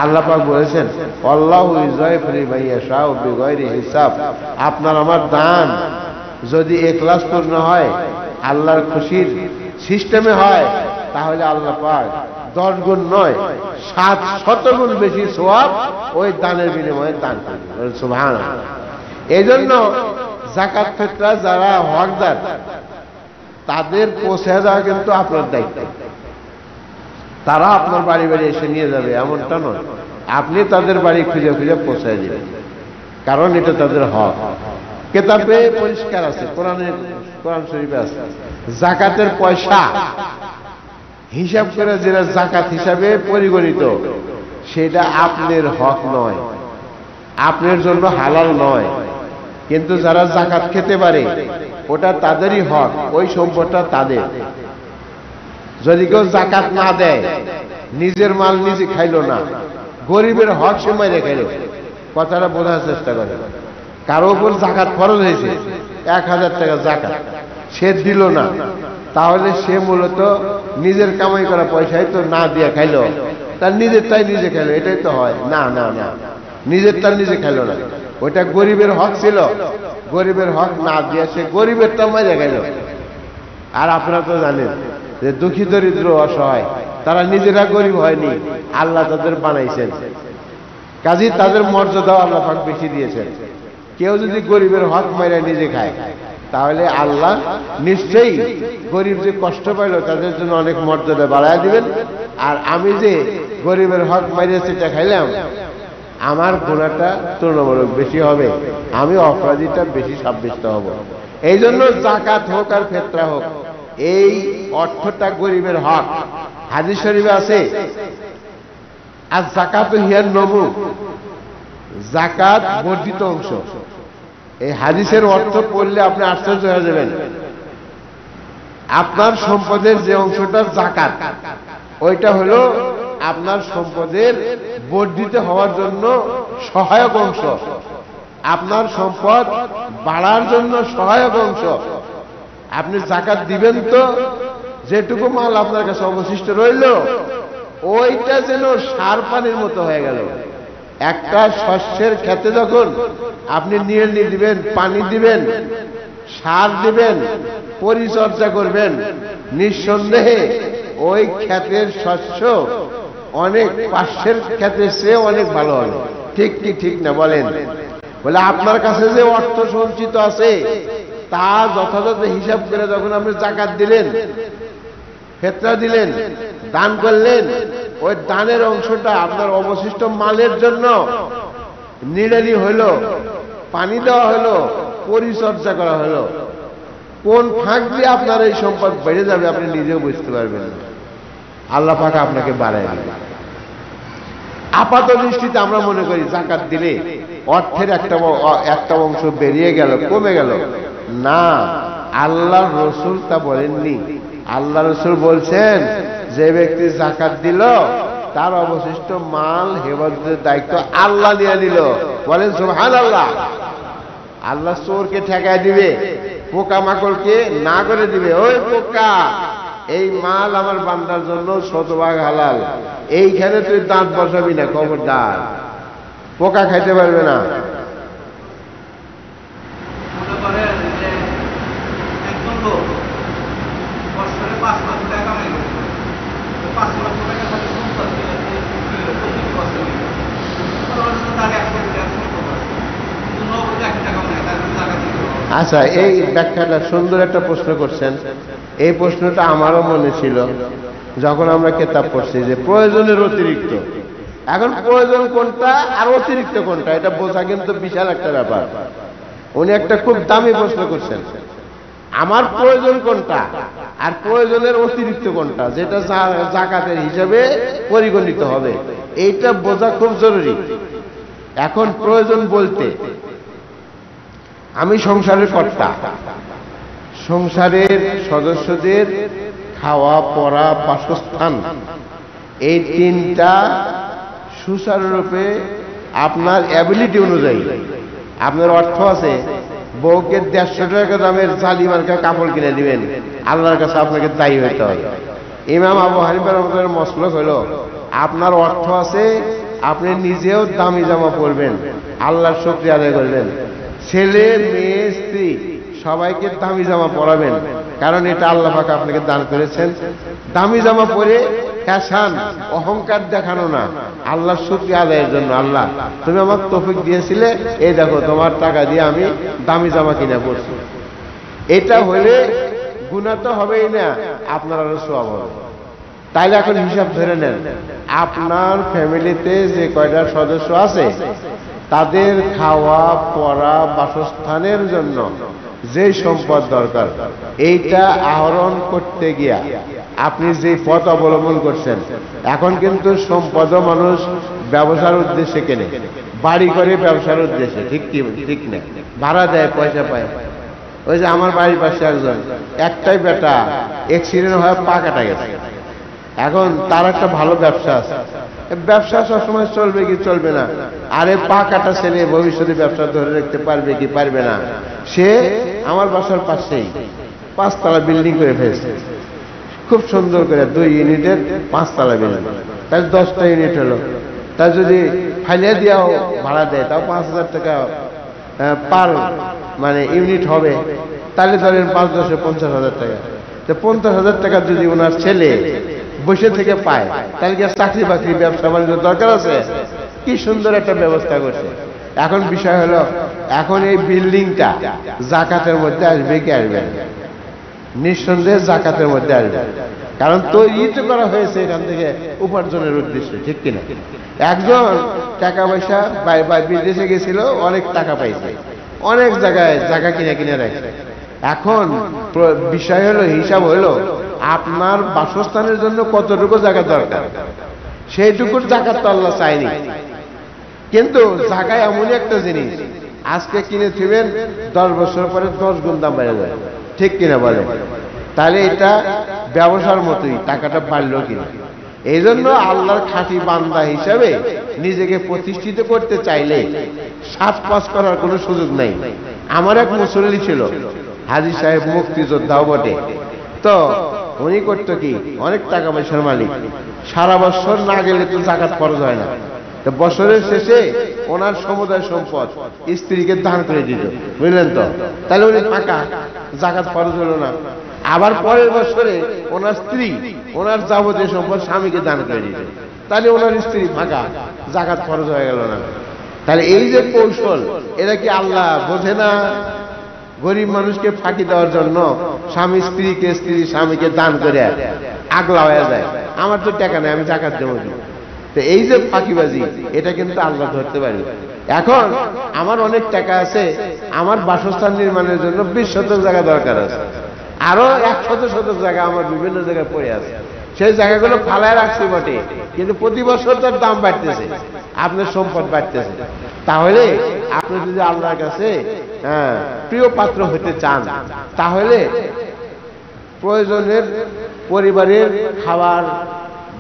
[SPEAKER 1] আল্লাহ পাক বলেছেন, আল্লাহু ইউযাইফু লিমান ইয়াশাউ বিগাইরি হিসাব। আপনার আমার দান যদি ইখলাস পূর্ণ হয়, আল্লাহর খুশির সিস্টেমে হয়, তাহলে আল্লাহ পাক 10 গুণ নয় 700 গুণ বেশি সওয়াব ওই দানের বিনিময়ে দান করেন। সুবহানাল্লাহ। এই জন্য যাকাত ফিতরা যারা হকদার তাদের পৌঁছে দেওয়া কিন্তু আপনার দায়িত্ব। তারা আপনার বাড়ি বাড়ি এসে নিয়ে যাবে এমনটা নয়, আপনি তাদের বাড়ি খুঁজে খুঁজে পৌঁছায় দিবেন, কারণ এটা তাদের হক। কিতাবে পরিষ্কার আছে, কোরআনের কোরআন শরীফে আছে। জাকাতের পয়সা হিসাব করে যেটা জাকাত হিসাবে পরিগণিত, সেটা আপনার হক নয়, আপনার জন্য হালাল নয়। কিন্তু যারা জাকাত খেতে পারে ওটা তাদেরই হক, ওই সম্পদটা তাদের। যদি কেউ জাকাত না দেয়, নিজের মাল নিজে খাইল না, গরিবের হক সে মাইরে খাইল, কথাটা বোঝার চেষ্টা করে। কারো উপর জাকাত ফরজ হয়েছে, 1000 টাকা জাকাত, সে দিল না, তাহলে সে মূলত নিজের কামাই করা পয়সায় তো না দিয়ে খাইল, তার নিজেরটাই নিজে খাইল, এটাই তো হয় না। না না, নিজেরটা নিজে খাইল না, ওইটা গরিবের হক ছিল, গরিবের হক না দিয়ে সে গরিবেরটা মাইরে খাইল। আর আপনারা তো জানেন যে দুঃখী দরিদ্র অসহায় তারা নিজেরা গরিব হয়নি, আল্লাহ তাদের বানাইছেন, কাজেই তাদের মর্যাদাও আল্লাহ পাক বেশি দিয়েছেন। কেউ যদি গরিবের হক মাইরা নিজে খায়, তাহলে আল্লাহ নিশ্চয়ই গরিব যে কষ্ট পাইল তাদের জন্য অনেক মর্যাদা বাড়ায় দিবেন। আর আমি যে গরিবের হক মাইরে সেটা খাইলাম, আমার গুনাহটা তুলনামূলক বেশি হবে, আমি অপরাধীটা বেশি সাব্যস্ত হব। এই জন্য জাকাত হোক আর ফিতরা হোক, এই অর্থটা গরিবের হক। হাদিস শরীফে আছে, আর যাকাতু হিয়ান নমু, যাকাত বর্ধিত অংশ। এই হাদিসের অর্থ পড়লে আপনি আশ্চর্য হয়ে যাবেন। আপনার সম্পদের যে অংশটা যাকাত, ওইটা হলো আপনার সম্পদের বর্ধিত হওয়ার জন্য সহায়ক অংশ, আপনার সম্পদ বাড়ার জন্য সহায়ক অংশ। আপনি যাকাত দিবেন তো যেটুকু মাল আপনার কাছে অবশিষ্ট রইল, ওইটা যেন সার পানির মতো হয়ে গেল। একটা শস্যের ক্ষেতে যখন আপনি নিড়ানি দিবেন, পানি দিবেন, সার দিবেন, পরিচর্যা করবেন, নিঃসন্দেহে ওই ক্ষেতের শস্য অনেক পাশের ক্ষেতের চেয়ে অনেক ভালো হবে। ঠিক কি ঠিক না বলেন? বলে আপনার কাছে যে অর্থ সঞ্চিত আছে তা যথাযথ হিসাব করে যখন আপনি যাকাত দিলেন, ফিতরা দিলেন, দান করলেন, ওই দানের অংশটা আপনার অবশিষ্ট মালের জন্য নিড়ানি হইল, পানি দেওয়া হলো, পরিচর্যা করা হলো। কোন ফাঁক দিয়ে আপনার এই সম্পদ বেড়ে যাবে আপনি নিজেও বুঝতে পারবেন না, আল্লাহ পাক আপনাকে বাড়ায় দিবে। আপাত দৃষ্টিতে আমরা মনে করি যাকাত দিলে অর্থের একটা অংশ বেরিয়ে গেল, কমে গেল। না, আল্লাহ রসুল তা বলেননি। আল্লাহ রসুল বলছেন, যে ব্যক্তি যাকাত দিল তার অবশিষ্ট মাল হেফাজতের দায়িত্ব আল্লাহ নিয়ে নিল। বলেন সুবহানাল্লাহ। আল্লাহ চোরকে ঠেকায় দিবে, পোকামাকড়কে না করে দিবে, ওই পোকা, এই মাল আমার বান্দার জন্য শতভাগ হালাল, এইখানে তুই দাঁত বসাবি না, খবরদার, পোকা খাইতে পারবে না। আচ্ছা, এই ব্যাখ্যাটা সুন্দর একটা প্রশ্ন করছেন। এই প্রশ্নটা আমারও মনে ছিল যখন আমরা কিতাব পড়ছি, যে প্রয়োজনের অতিরিক্ত। এখন প্রয়োজন কোনটা আর অতিরিক্ত কোনটা, এটা বোঝা কিন্তু বিশাল একটা ব্যাপার। উনি একটা খুব দামি প্রশ্ন করছেন, আমার প্রয়োজন কোনটা আর প্রয়োজনের অতিরিক্ত কোনটা, যেটা যাকাতের হিসাবে পরিগণিত হবে, এইটা বোঝা খুব জরুরি। এখন প্রয়োজন বলতে আমি সংসারের কর্তা, সংসারের সদস্যদের খাওয়া পড়া বাসস্থান, এই তিনটা সুচারুরূপে আপনার অ্যাবিলিটি অনুযায়ী, আপনার অর্থ আছে, বউকে 150 টাকা দামের জালি মার্কা কাপড় কিনে দিবেন, আল্লাহর কাছে আপনাকে দায়ী হইতে হবে। ইমাম আবু হানিফা রাহমাতুল্লাহ মসলক হলো, আপনার অর্থ আছে, আপনি নিজেও দামি জামা পরবেন, আল্লাহর শুকরিয়া আদায় করবেন, ছেলে মেয়ে স্ত্রী সবাইকে দামি জামা পরাবেন, কারণ এটা আল্লাহ পাক আপনাকে দান করেছেন। দামি জামা পরে ফ্যাশন অহংকার দেখানো না, আল্লাহর শুকরিয়া আদায়ের জন্য, আল্লাহ তুমি আমার তৌফিক দিয়েছিলে, এই দেখো তোমার টাকা দিয়ে আমি দামি জামা কিনে পড়ছি। এটা হলে গুনাহ তো হবেই না, আপনার আরো সওয়াব হবে। তাইলে এখন হিসাব ধরে নেন, আপনার ফ্যামিলিতে যে কয়টা সদস্য আছে তাদের খাওয়া পড়া বাসস্থানের জন্য যেই সম্পদ দরকার এইটা আহরণ করতে গিয়া আপনি যে পথ অবলম্বন করছেন, এখন কিন্তু সম্পদও মানুষ ব্যবসার উদ্দেশ্যে কেনে, বাড়ি করে ব্যবসার উদ্দেশ্যে, ঠিক না, ভাড়া দেয়, পয়সা পায়। ওই যে আমার বাড়ির পাশে একজন, একটাই বেটা অ্যাক্সিডেন্ট হয়ে পা কাটা গেছে, এখন তার একটা ভালো ব্যবসা আছে, ব্যবসা সবসময় চলবে কি চলবে না, আরে পা কাটা ছেলে ভবিষ্যতে ব্যবসা ধরে রাখতে পারবে কি পারবে না, সে আমার বাসার পাশেই 5 তলা বিল্ডিং করে ফেলছে, খুব সুন্দর করে 2 ইউনিটের 5 তলা বিল্ডিং, তার 10টা ইউনিট হলো, তার যদি ফাইলিয়া দিয়াও ভাড়া দেয় তাও 5,000 টাকা পার মানে ইউনিট হবে, তাহলে ধরেন 5-10 50,000 টাকা। তো 50,000 টাকা যদি ওনার ছেলে বসে থেকে পায়, তাহলে কি চাকরি বাকরি ব্যবসা বাণিজ্য দরকার আছে? কি সুন্দর একটা ব্যবস্থা করছে। এখন বিষয় হলো, এখন এই বিল্ডিংটা জাকাতের মধ্যে আসবে কি আসবে না? নিঃসন্দেহে জাকাতের মধ্যে আসবে, কারণ তৈরি তো করা হয়েছে এখান থেকে উপার্জনের উদ্দেশ্যে, ঠিক কিনা? একজন টাকা পয়সা বিদেশে গেছিল, অনেক টাকা পাইছে, অনেক জায়গায় জায়গা কিনে রাখছে। এখন বিষয় হলো, হিসাব হলো আপনার বাসস্থানের জন্য কতটুকু জায়গা দরকার, সেইটুকুর জাকাত তো আল্লাহ চায়নি। কিন্তু জায়গা এমনই একটা জিনিস, আজকে কিনে থিবেন 10 বছর পরে 10 গুণ দাম বেড়ে যায়, ঠিক কিনা বলে? তাহলে এটা ব্যবসার মতোই, টাকাটা বাড়লো কিনা। এই জন্য আল্লাহর খাঁটি বান্দা হিসাবে নিজেকে প্রতিষ্ঠিত করতে চাইলে 7 পাস করার কোনো সুযোগ নাই। আমার এক মুসল্লি ছিল, হাজী সাহেব, মুক্তিযোদ্ধাও বটে, তো উনি করতো কি, অনেক টাকা পয়সার মালিক, সারা বছর না গেলে তো জাকাত ফরজ হয় না, তো বছরের শেষে ওনার সমুদায় সম্পদ স্ত্রীকে দান করে দিত, বুঝলেন তো? তাহলে উনি ফাঁকা, জাকাত ফরজ হলো না। আবার পরের বছরে ওনার স্ত্রী ওনার যাবতীয় সম্পদ স্বামীকে দান করে দিত, তাহলে ওনার স্ত্রী ফাঁকা, জাকাত ফরজ হয়ে গেল না। তাহলে এই যে কৌশল, এটা কি আল্লাহ বোঝে না? গরিব মানুষকে ফাঁকি দেওয়ার জন্য স্বামী স্ত্রীকে, স্ত্রী স্বামীকে দান করে আগলা হয়ে যায়, আমার তো টাকা নেই, আমি জাকাত দেবো। তো এই যে ফাঁকিবাজি, এটা কিন্তু আল্লাহ ধরতে পারে। এখন আমার অনেক টাকা আছে, আমার বাসস্থান নির্মাণের জন্য 20 শতক জায়গা দরকার আছে, আরো 100 শতক জায়গা আমার বিভিন্ন জায়গায় পড়ে আছে, সেই জায়গাগুলো ফালায় রাখছি বটে, কিন্তু প্রতি বছর তার দাম বাড়তেছে, আপনার সম্পদ বাড়তেছে। তাহলে আপনি যদি আল্লাহর কাছে প্রিয় পাত্র হতে চান, তাহলে প্রয়োজনের পরিবারের খাবার,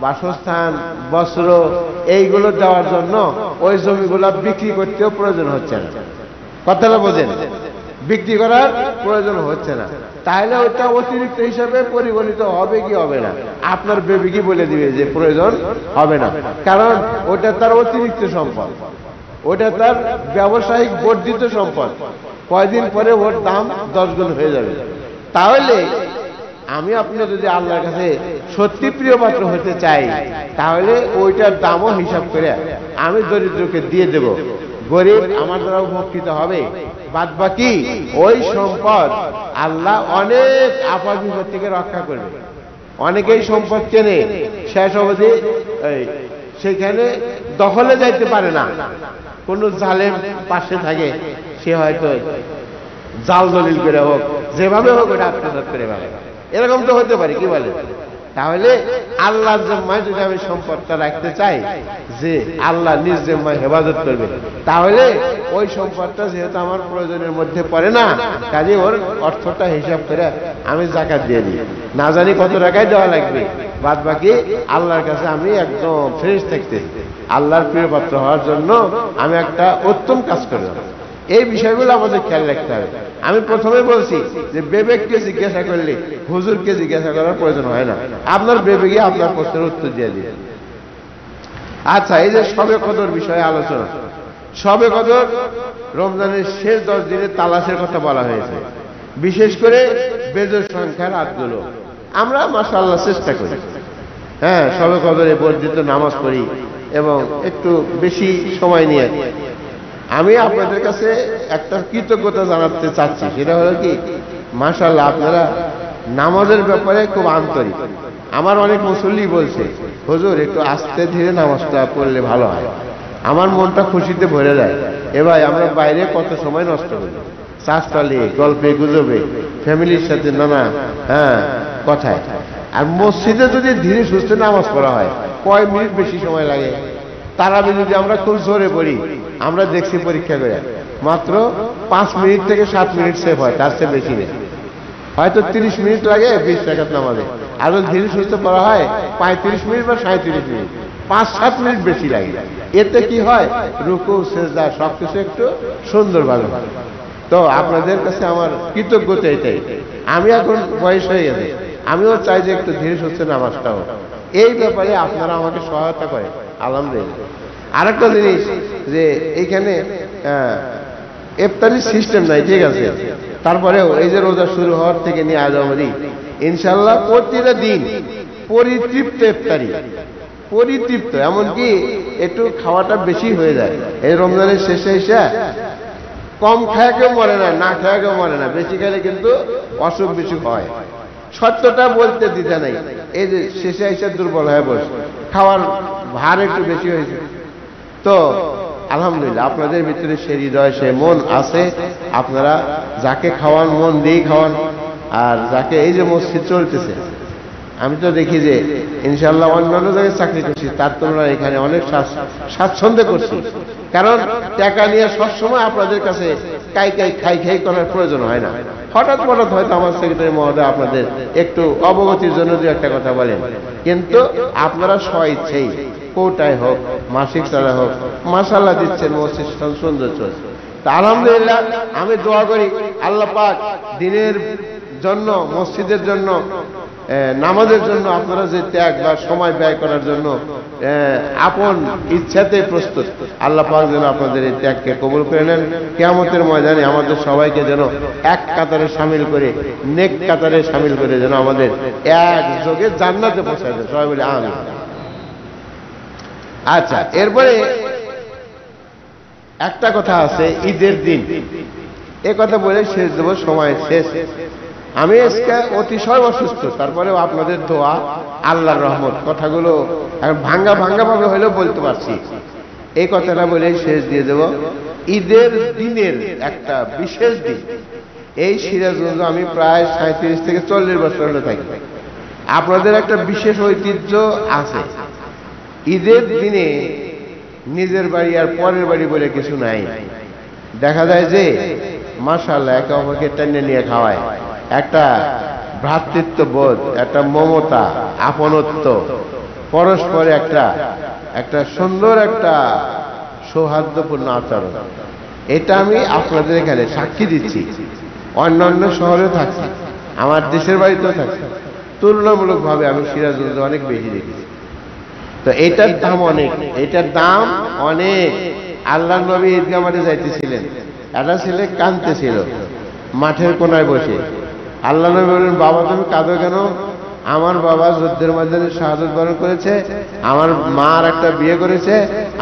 [SPEAKER 1] বাসস্থান, বস্ত্র এইগুলো দেওয়ার জন্য ওই জমিগুলো বিক্রি করতেও প্রয়োজন হচ্ছে না। কথাটা বোঝেন? বিক্রি করার প্রয়োজন হচ্ছে না, তাহলে ওটা অতিরিক্ত হিসাবে পরিগণিত হবে কি হবে না? আপনার বিবেকই বলে দিবে যে প্রয়োজন হবে না, কারণ ওটা তার অতিরিক্ত সম্পদ, ওটা তার ব্যবসায়িক বর্ধিত সম্পদ, কয়দিন পরে ওর দাম 10 গুণ হয়ে যাবে। তাহলে আমি আপনি যদি আল্লাহর কাছে সত্যি প্রিয় পাত্র হতে চাই, তাহলে ওইটার দামও হিসাব করে আমি দরিদ্রকে দিয়ে দেব, গরিব আমার দ্বারা উপকৃত হবে, বাদ বাকি ওই সম্পদ আল্লাহ অনেক আপদ বিপদ থেকে রক্ষা করবে। অনেকেই সম্পদ কেনে, শেষ অবধি সেখানে দখলে যাইতে পারে না, কোন জালেম পাশে থাকে, সে হয়তো জাল দলিল করে হোক, যেভাবে হোক ওটা আত্মসাৎ করে ভাবে, এরকম তো হতে পারে, কি বলে? তাহলে আল্লাহর জিম্মায় যদি আমি সম্পদটা রাখতে চাই, যে আল্লাহ নিজ জিম্মায় হেফাজত করবে, তাহলে ওই সম্পদটা যেহেতু আমার প্রয়োজনের মধ্যে পড়ে না, কাজে ওর অর্থটা হিসাব করে আমি জাকাত দিয়ে দিই, না জানি কত টাকায় দেওয়া লাগবে, বাদ বাকি আল্লাহর কাছে আমি একদম ফ্রেশ থাকতে, আল্লাহর প্রিয় পাত্র হওয়ার জন্য আমি একটা উত্তম কাজ করলাম। এই বিষয়গুলো আমাদের খেয়াল রাখতে হবে। আমি প্রথমে বলছি যে বিবেককে জিজ্ঞাসা করলে হুজুরকে জিজ্ঞাসা করার প্রয়োজন হয় না, আপনার বিবেকে আপনার প্রশ্নের উত্তর দিয়ে দিবে। আচ্ছা, এই যে শবে কদর বিষয়ে আলোচনা, শবে কদর রমজানের শেষ 10 দিনে তালাশের কথা বলা হয়েছে, বিশেষ করে বেজোর সংখ্যার রাতগুলো আমরা মাশাআল্লাহ চেষ্টা করি, শবে কদরে বর্ধিত নামাজ পড়ি এবং একটু বেশি সময় নিয়ে। আমি আপনাদের কাছে একটা কৃতজ্ঞতা জানাতে চাচ্ছি, সেটা হলো কি, মাশাআল্লাহ আপনারা নামাজের ব্যাপারে খুব আন্তরিক। আমার অনেক মুসল্লি বলছে, হুজুর একটু আস্তে ধীরে নামাজটা পড়লে ভালো হয়, আমার মনটা খুশিতে ভরে যায়। এ ভাই, আমরা বাইরে কত সময় নষ্ট করি, চাষটালে গল্পে গুজবে ফ্যামিলির সাথে নানা কথায়। আর মসজিদে যদি ধীরে সুস্থে নামাজ পড়া হয় কয় মিনিট বেশি সময় লাগে। তারাবি যদি আমরা খুব জোরে পড়ি, আমরা দেখছি পরীক্ষা করে মাত্র 5 মিনিট থেকে 7 মিনিট সেভ হয়, তার চেয়ে বেশি নেই। হয়তো 30 মিনিট লাগে 20 রাকাত নামাজে, আর যদি ধীরে সুস্থে পড়া হয় 35 মিনিট বা 37 মিনিট, 5-7 মিনিট বেশি লাগে। এতে কি হয়, রুকু সেজদা সবকিছু একটু সুন্দর ভালো হয়। তো আপনাদের কাছে আমার কৃতজ্ঞতা এটাই, আমি এখন বয়স হয়ে গেছে, আমিও চাই যে একটু ধীরে সুস্থে নামাজটা হোক। এই ব্যাপারে আপনারা আমাকে সহায়তা করেন, আলহামদুলিল্লাহ। আরেকটা জিনিস যে এইখানে ইফতারির সিস্টেম নাই, ঠিক আছে, তারপরেও এই যে রোজা শুরু হওয়ার থেকে নিয়ে আজ অবধি ইনশাল্লাহ প্রতিটা দিন পরিতৃপ্ত ইফতারি, পরিতৃপ্ত, এমনকি একটু খাওয়াটা বেশি হয়ে যায়। এই রমজানের শেষে এসে কম খায় কেউ মরে না, না খায় কেউ মরে না, বেশি খেলে কিন্তু অসুখ বিসুখ হয়। সত্যটা বলতে দিতে নাই, এই যে শেষে এসে দুর্বল হয়ে বসে, খাওয়ার ভার একটু বেশি হয়েছে। তো আলহামদুলিল্লাহ আপনাদের ভিতরে সে হৃদয় সে মন আছে, আপনারা যাকে খাওয়ান মন দিয়েই খাওয়ান। আর যাকে এই যে মসজিদ চলতেছে, আমি তো দেখি যে ইনশাআল্লাহ অন্যান্য জায়গায় চাকরি করছি, তার তুলনায় এখানে অনেক স্বাচ্ছন্দ্যে করছি। কারণ টাকা নিয়ে সবসময় আপনাদের কাছে খাই করার প্রয়োজন হয় না। হঠাৎ হয়তো আমার সেক্রেটারি মহোদয় আপনাদের একটু অবগতির জন্য দু একটা কথা বলেন, কিন্তু আপনারা স্বইচ্ছেই কোটায় হোক মাসিক ছাড়া হোক মাশাআল্লাহ দিচ্ছেন, মসজিদ সুন্দর চলছে। তা আলহামদুলিল্লাহ আমি দোয়া করি আল্লাহ পাক দিনের জন্য, মসজিদের জন্য, নামাজের জন্য আপনারা যে ত্যাগ বা সময় ব্যয় করার জন্য আপন ইচ্ছাতে প্রস্তুত, আল্লাহ পাক যেন আপনাদের এই ত্যাগকে কবুল করে নেন। কিয়ামতের ময়দানে আমাদের সবাইকে যেন এক কাতারে শামিল করে, নেক কাতারে শামিল করে যেন আমাদের একযোগে জান্নাতে পৌঁছায় দেয়। সবাই বলে আমিন। আচ্ছা, এরপরে একটা কথা আছে, ঈদের দিন এ কথা বলে শেষ দেব, সময় শেষ। আমি আজকে অতিশয় অসুস্থ, তারপরেও আপনাদের দোয়া আল্লাহর রহমত, কথাগুলো ভাঙ্গা ভাবে হলেও বলতে পারছি। এই কথাটা বলে শেষ দিয়ে দেব। ঈদের দিনের একটা বিশেষ দিন, এই সিরাজগঞ্জ আমি প্রায় 37 থেকে 40 বছর হলে থাকি। আপনাদের একটা বিশেষ ঐতিহ্য আছে, ঈদের দিনে নিজের বাড়ি আর পরের বাড়ি বলে কিছু নাই। দেখা যায় যে মাশাআল্লাহ একে অপরকে টেনে নিয়ে খাওয়ায়, একটা ভ্রাতৃত্ব বোধ, একটা মমতা, আপনত্ব, পরস্পরে একটা সুন্দর একটা সৌহার্দ্যপূর্ণ আচরণ। এটা আমি আপনাদের এখানে সাক্ষী দিচ্ছি। অন্যান্য শহরে থাকছি, আমার দেশের বাড়িতেও থাকছি, তুলনামূলকভাবে আমি সিরাজগঞ্জ অনেক বেশি দেখেছি। তো এটার দাম অনেক, এটার দাম অনেক। আল্লাহ নবী ঈদগাহ মাঠে যাইতেছিলেন, একটা ছেলে কাঁদতেছিল মাঠের কোনায় বসে। আল্লাহ নবী বললেন, বাবা তুমি কাঁদো কেন? আমার বাবা যুদ্ধের ময়দানে শাহাদাত বরণ করেছে, আমার মার একটা বিয়ে করেছে,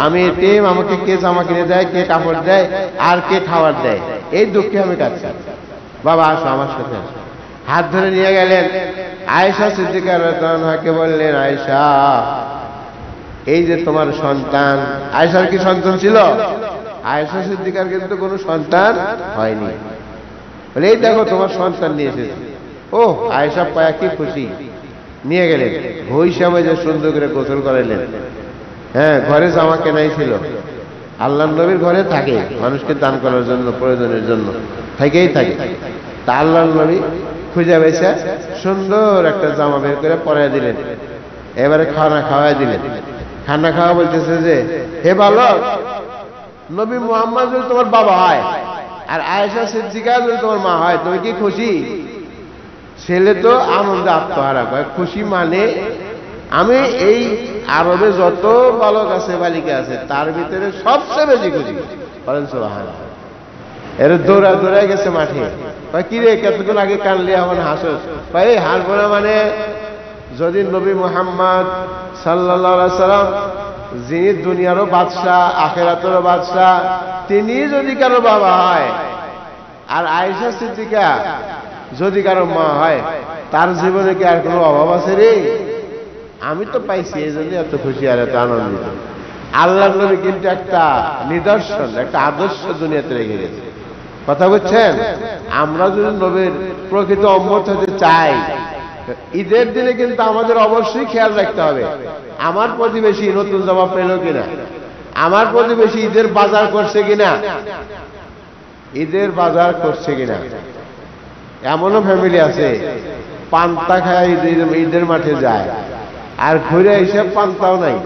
[SPEAKER 1] আমি এতিম, আমাকে কে জামা কিনে দেয়, কে কাপড় দেয়, আর কে খাবার দেয়, এই দুঃখে আমি কাঁদছি। বাবা আসো আমার সাথে আসো। হাত ধরে নিয়ে গেলেন, আয়েশা সিদ্দিকা রাদিয়াল্লাহু আনহাকে বললেন, আয়েশা এই যে তোমার সন্তান। আয়েশার কি সন্তান ছিল? আয়েশা সিদ্দিকার কিন্তু কোনো সন্তান হয়নি। বলে এই দেখো তোমার সন্তান নিয়ে এসেছে। ও আয়েশা পায়া কি খুশি, নিয়ে গেলেন। ভৈশামে যে সুন্দর করে গোসল করাইলেন। ঘরে জামা কেনাই ছিল, আল্লাহ নবীর ঘরে থাকে মানুষকে দান করার জন্য, প্রয়োজনের জন্য থেকেই থাকে। তা আল্লাহ নবী খুঁজে পেয়েছে সুন্দর একটা জামা বের করে পরাই দিলেন। এবারে খানা খাওয়াই দিলেন। খানা খাওয়া বলতেছে যে, হে বালক, নবী মুহাম্মদ যদি তোমার বাবা হয় আর আয়েশা সিদ্দিকা যদি তোমার মা হয়, তুমি কি খুশি? ছেলে তো আনন্দে আত্মহারা হয়। খুশি মানে আমি এই আরবে যত বালক আছে বালিকা আছে তার ভিতরে সবচেয়ে বেশি খুশি। বলেন সুবহানাল্লাহ। এর দৌড়ায় গেছে মাঠে। কি রে কতক্ষণ আগে কানলি এখন হাসস? ভাই হাসবো না মানে, যদি নবী মুহাম্মদ সাল্লাল্লাহু আলাইহি সাল্লাম, যিনি দুনিয়ারও বাদশাহ আখিরাতেরও বাদশাহ, তিনি যদি কারো বাবা হয় আর আয়েশা সিদ্দিকা যদি কারো মা হয়, তার জীবনে কি আর কোনো অভাব আছে রে? আমি তো পাইছি, এই জন্য এত খুশি আর এত আনন্দিত। আল্লাহ নবী কিন্তু একটা নিদর্শন, একটা আদর্শ দুনিয়াতে রেখে গেছে। কথা বুঝছেন? আমরা যদি নবীর প্রকৃত উম্মত হতে চাই, ঈদের দিনে কিন্তু আমাদের অবশ্যই খেয়াল রাখতে হবে আমার প্রতিবেশী নতুন জামা পেল কিনা, আমার প্রতিবেশী ঈদের বাজার করছে কিনা, ঈদের বাজার করছে কিনা। এমনও ফ্যামিলি আছে পান্তা খায় ঈদের মাঠে যায়, আর ঘুরে এসে পান্তাও নাই,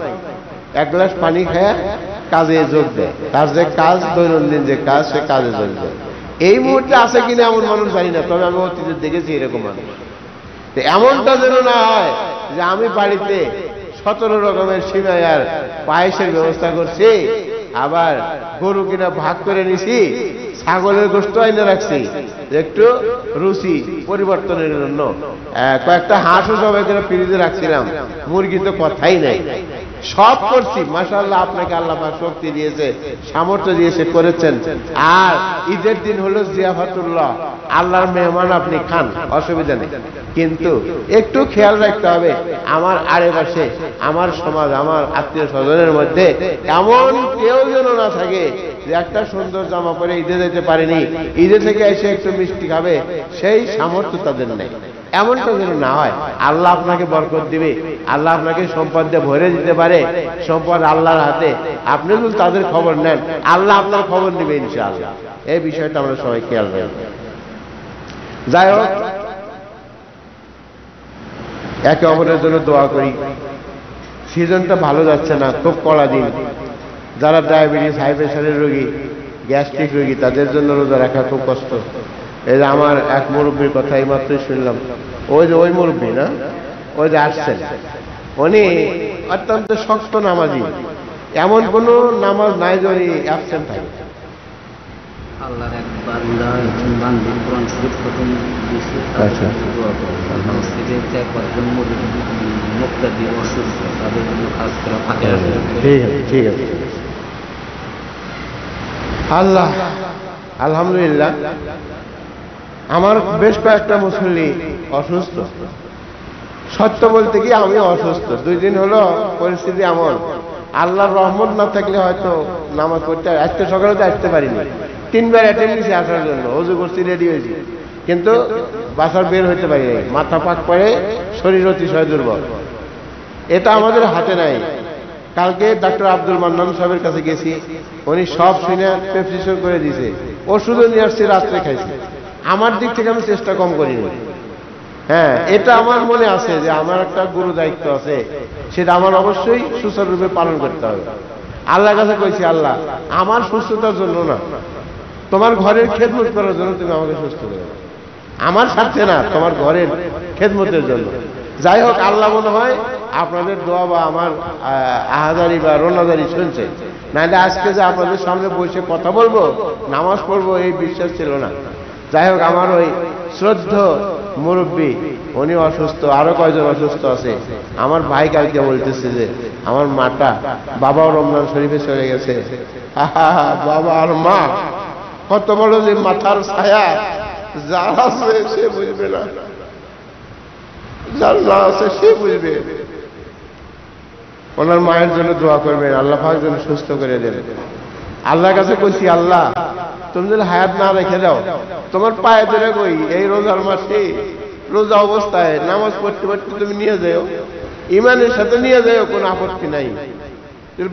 [SPEAKER 1] এক গ্লাস পানি খায় কাজে যোগ দেয়, কাজ দৈনন্দিন যে কাজ সে কাজে যোগ দেয়। এই মুহূর্তে আছে কিনা এমন মানুষ জানি না, তবে আমি অতীতে দেখেছি এরকম মানুষ। এমনটা যেন না হয় যে আমি বাড়িতে 17 রকমের সিমাই আর পায়েসের ব্যবস্থা করছি, আবার গরু কিনা ভাগ করে নিছি, ছাগলের গোশত আইনে রাখছি একটু রুচি পরিবর্তনের জন্য, কয়েকটা হাঁসও সবাই করে ফ্রিজে রাখছিলাম, মুরগি তো কথাই নাই, সব করছি। মাশাআল্লাহ, আপনাকে আল্লাহ পাক শক্তি দিয়েছে, সামর্থ্য দিয়েছে, করেছেন। আর ঈদের দিন হলো জিয়াফাতুল্লাহ, আল্লাহর মেহমান আপনি খান, অসুবিধা নেই, কিন্তু একটু খেয়াল রাখতে হবে আমার আশেপাশে, আমার সমাজ, আমার আত্মীয় স্বজনের মধ্যে এমন কেউ যেন না থাকে যে একটা সুন্দর জামা পরে ঈদে যেতে পারেনি, ঈদে থেকে এসে একটু মিষ্টি খাবে, সেই সামর্থ্য তাদের নেই। এমনটা যেন না হয়। আল্লাহ আপনাকে বরকত দিবে, আল্লাহ আপনাকে সম্পদ দিয়ে ভরে দিতে পারে, সম্পদ আল্লাহর হাতে। আপনি যদি তাদের খবর নেন, আল্লাহ আপনার খবর নেবে ইনশাআল্লাহ। এই বিষয়টা আমরা সবাই খেয়াল রাখব। যাই হোক, একে অপরের জন্য দোয়া করি। সিজনটা ভালো যাচ্ছে না, খুব কড়া দিন। যারা ডায়াবেটিস, হাই প্রেশারের রোগী, গ্যাস্ট্রিক রোগী, তাদের জন্য রোজা রাখা খুব কষ্ট। এই যে আমার এক মুরব্বীর কথা এই মাত্রই শুনলাম, ওই মুরব্বী না, ওই যে আসছেন, উনি অত্যন্ত শক্ত নামাজি, এমন কোন নামাজ নাই যে উনি অ্যাবসেন্ট থাকে।
[SPEAKER 2] আল্লাহর এক বান্দা বান্দা কোরআন শরীফ খতম দিয়েছে,
[SPEAKER 1] আচ্ছা,
[SPEAKER 2] মুক্তাদি অসুস্থ, তাদের জন্য কাজ করা ফাঁকে আছে।
[SPEAKER 1] ঠিক আছে। আল্লাহ, আলহামদুলিল্লাহ, আমার বেশ কয়েকটা মুসল্লি অসুস্থ। সত্য বলতে কি আমি অসুস্থ, 2 দিন হলো পরিস্থিতি এমন, আল্লাহর রহমত না থাকলে হয়তো নামাজ পড়তে, আজকে সকালে তো আসতে পারিনি, 3 বার অ্যাটেন্ড দিয়েছি আসার জন্য, ওযু করছি, রেডি হয়েছি, কিন্তু বাসার বের হইতে পারি নাই, মাথা পাক করে, শরীর অতিশয় দুর্বল। এটা আমাদের হাতে নাই। কালকে ডাক্তার আব্দুল মান্নান সাহেবের কাছে গেছি, উনি সব শুনে প্রেসক্রিপশন করে দিয়েছে, ওষুধও নিয়ে আসছি, রাত্রে খাইছি। আমার দিক থেকে আমি চেষ্টা কম করিনি। হ্যাঁ, এটা আমার মনে আছে যে আমার একটা গুরু দায়িত্ব আছে, সেটা আমার অবশ্যই সুচারুরূপে পালন করতে হবে। আল্লাহর কাছে কইছি, আল্লাহ আমার সুস্থতার জন্য না, তোমার ঘরের খেদমত করার জন্য তুমি আমাকে সুস্থ করো, আমার স্বার্থে না, তোমার ঘরের খেদমতের জন্য। যাই হোক, আল্লাহ মনে হয় আপনাদের দোয়া বা আমার আহাজারি বা রোনাজারি শুনছে, নাহলে আজকে যে আপনাদের সামনে বসে কথা বলবো, নামাজ পড়বো, এই বিশ্বাস ছিল না। যাই হোক, আমার ওই শ্রদ্ধ মুরব্বী উনি অসুস্থ, আরো কয়জন অসুস্থ আছে। আমার ভাই কালকে বলতেছে যে আমার মাটা, বাবাও রমজান শরীফে চলে গেছে। বাবা আর মা কত বড় যে মাথার ছায়া, যার আছে সে বুঝবে না, যার না আছে সে বুঝবে। ওনার মায়ের জন্য দোয়া করবেন, আল্লাহ পাক যেন সুস্থ করে দেন। আল্লাহর কাছে কইছি, আল্লাহ তুমি যদি হায়াত না রেখে দাও, তোমার পায়ে ধরে কই, এই রোজার মাসে রোজা অবস্থায় নামাজ পড়তে পড়তে তুমি নিয়ে যাও, ইমানের সাথে নিয়ে যাও, কোনো আপত্তি নাই,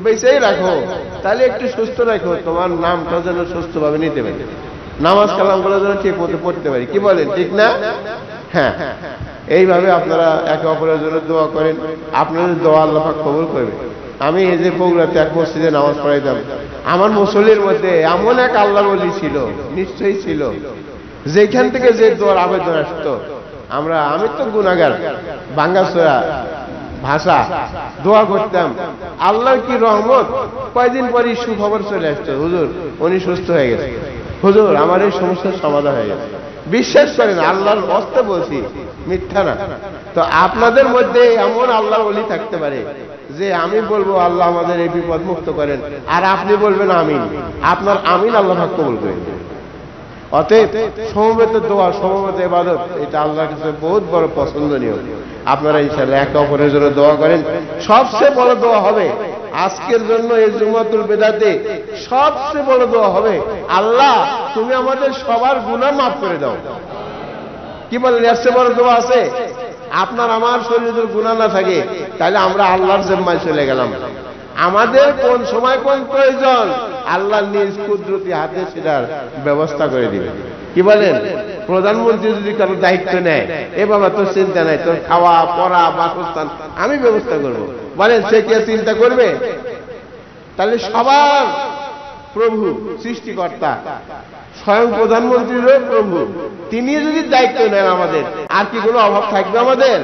[SPEAKER 1] বেঁচেই রাখো, তাহলে একটু সুস্থ রাখো, তোমার নামটা যেন সুস্থভাবে নিতে পারি, নামাজ কালামগুলো যেন ঠিক মতো পড়তে পারি। কি বলেন, ঠিক না? হ্যাঁ, এইভাবে আপনারা একে অপরের জন্য দোয়া করেন, আপনাদের দোয়া আল্লাহ পাক কবুল করবে। আমি এই যে বগুড়াতে এক মসজিদে নামাজ পড়াইতাম, আমার মুসল্লির মধ্যে এমন এক আল্লাহর ওলি ছিল, নিশ্চয়ই ছিল, যেখান থেকে যে দোয়ার আবেদন আসতো, আমি তো গুনাহগার, বাঙ্গাসোরা ভাষা, দোয়া করতাম, আল্লাহর কি রহমত, কয়দিন পরই সুখবর চলে আসতো, হুজুর উনি সুস্থ হয়ে গেছে, হুজুর আমার এই সমস্যার সমাধান হয়ে গেছে। বিশ্বাস করেন, আল্লাহর হস্তে বলছি, মিথ্যা না। তো আপনাদের মধ্যে এমন আল্লাহর ওলি থাকতে পারে যে আমি বলবো আল্লাহ আমাদের এই বিপদ মুক্ত করেন, আর আপনি বলবেন আমিন, আপনার আমিন আল্লাহ পাক কবুল করেন। অতএব সমবেত দোয়া, সমবেত ইবাদত, এটা আল্লাহর কাছে বহুত বড় পছন্দনীয়। আপনারা ইনশাআল্লাহ একে অপরের জন্য দোয়া করেন। সবচেয়ে বড় দোয়া হবে আজকের জন্য এই জুমাতুল বেদাতে সবচেয়ে বড় দোয়া হবে, আল্লাহ তুমি আমাদের সবার গুনাহ মাফ করে দাও। কি বলেন, এর চেয়ে বড় দোয়া আছে? আপনার আমার শরীরে গুনাহ না থাকে তাহলে আমরা আল্লাহর জিম্মায় চলে গেলাম। আমাদের কোন সময় কোন প্রয়োজন আল্লাহ নিজ কুদরতি হাতে সেটার ব্যবস্থা করে দিবে। কি বলেন, প্রধানমন্ত্রী যদি কারো দায়িত্ব নেয়, এ বাবা তোর চিন্তা নাই, তোর খাওয়া পড়া বাসস্থান আমি ব্যবস্থা করব, বলেন সে কে চিন্তা করবে? তাহলে সবার প্রভু সৃষ্টিকর্তা স্বয়ং প্রধানমন্ত্রীরও প্রভু, তিনি যদি দায়িত্ব নেন আমাদের, আর কি কোনো অভাব থাকবে আমাদের?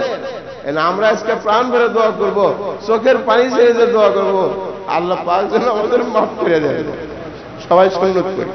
[SPEAKER 1] আমরা আজকে প্রাণ ভরে দোয়া করব, চোখের পানি ছেড়ে দোয়া করব, আল্লাহ পাক যেন আমাদের মাফ করে দেন। সবাই সুন্নত করি।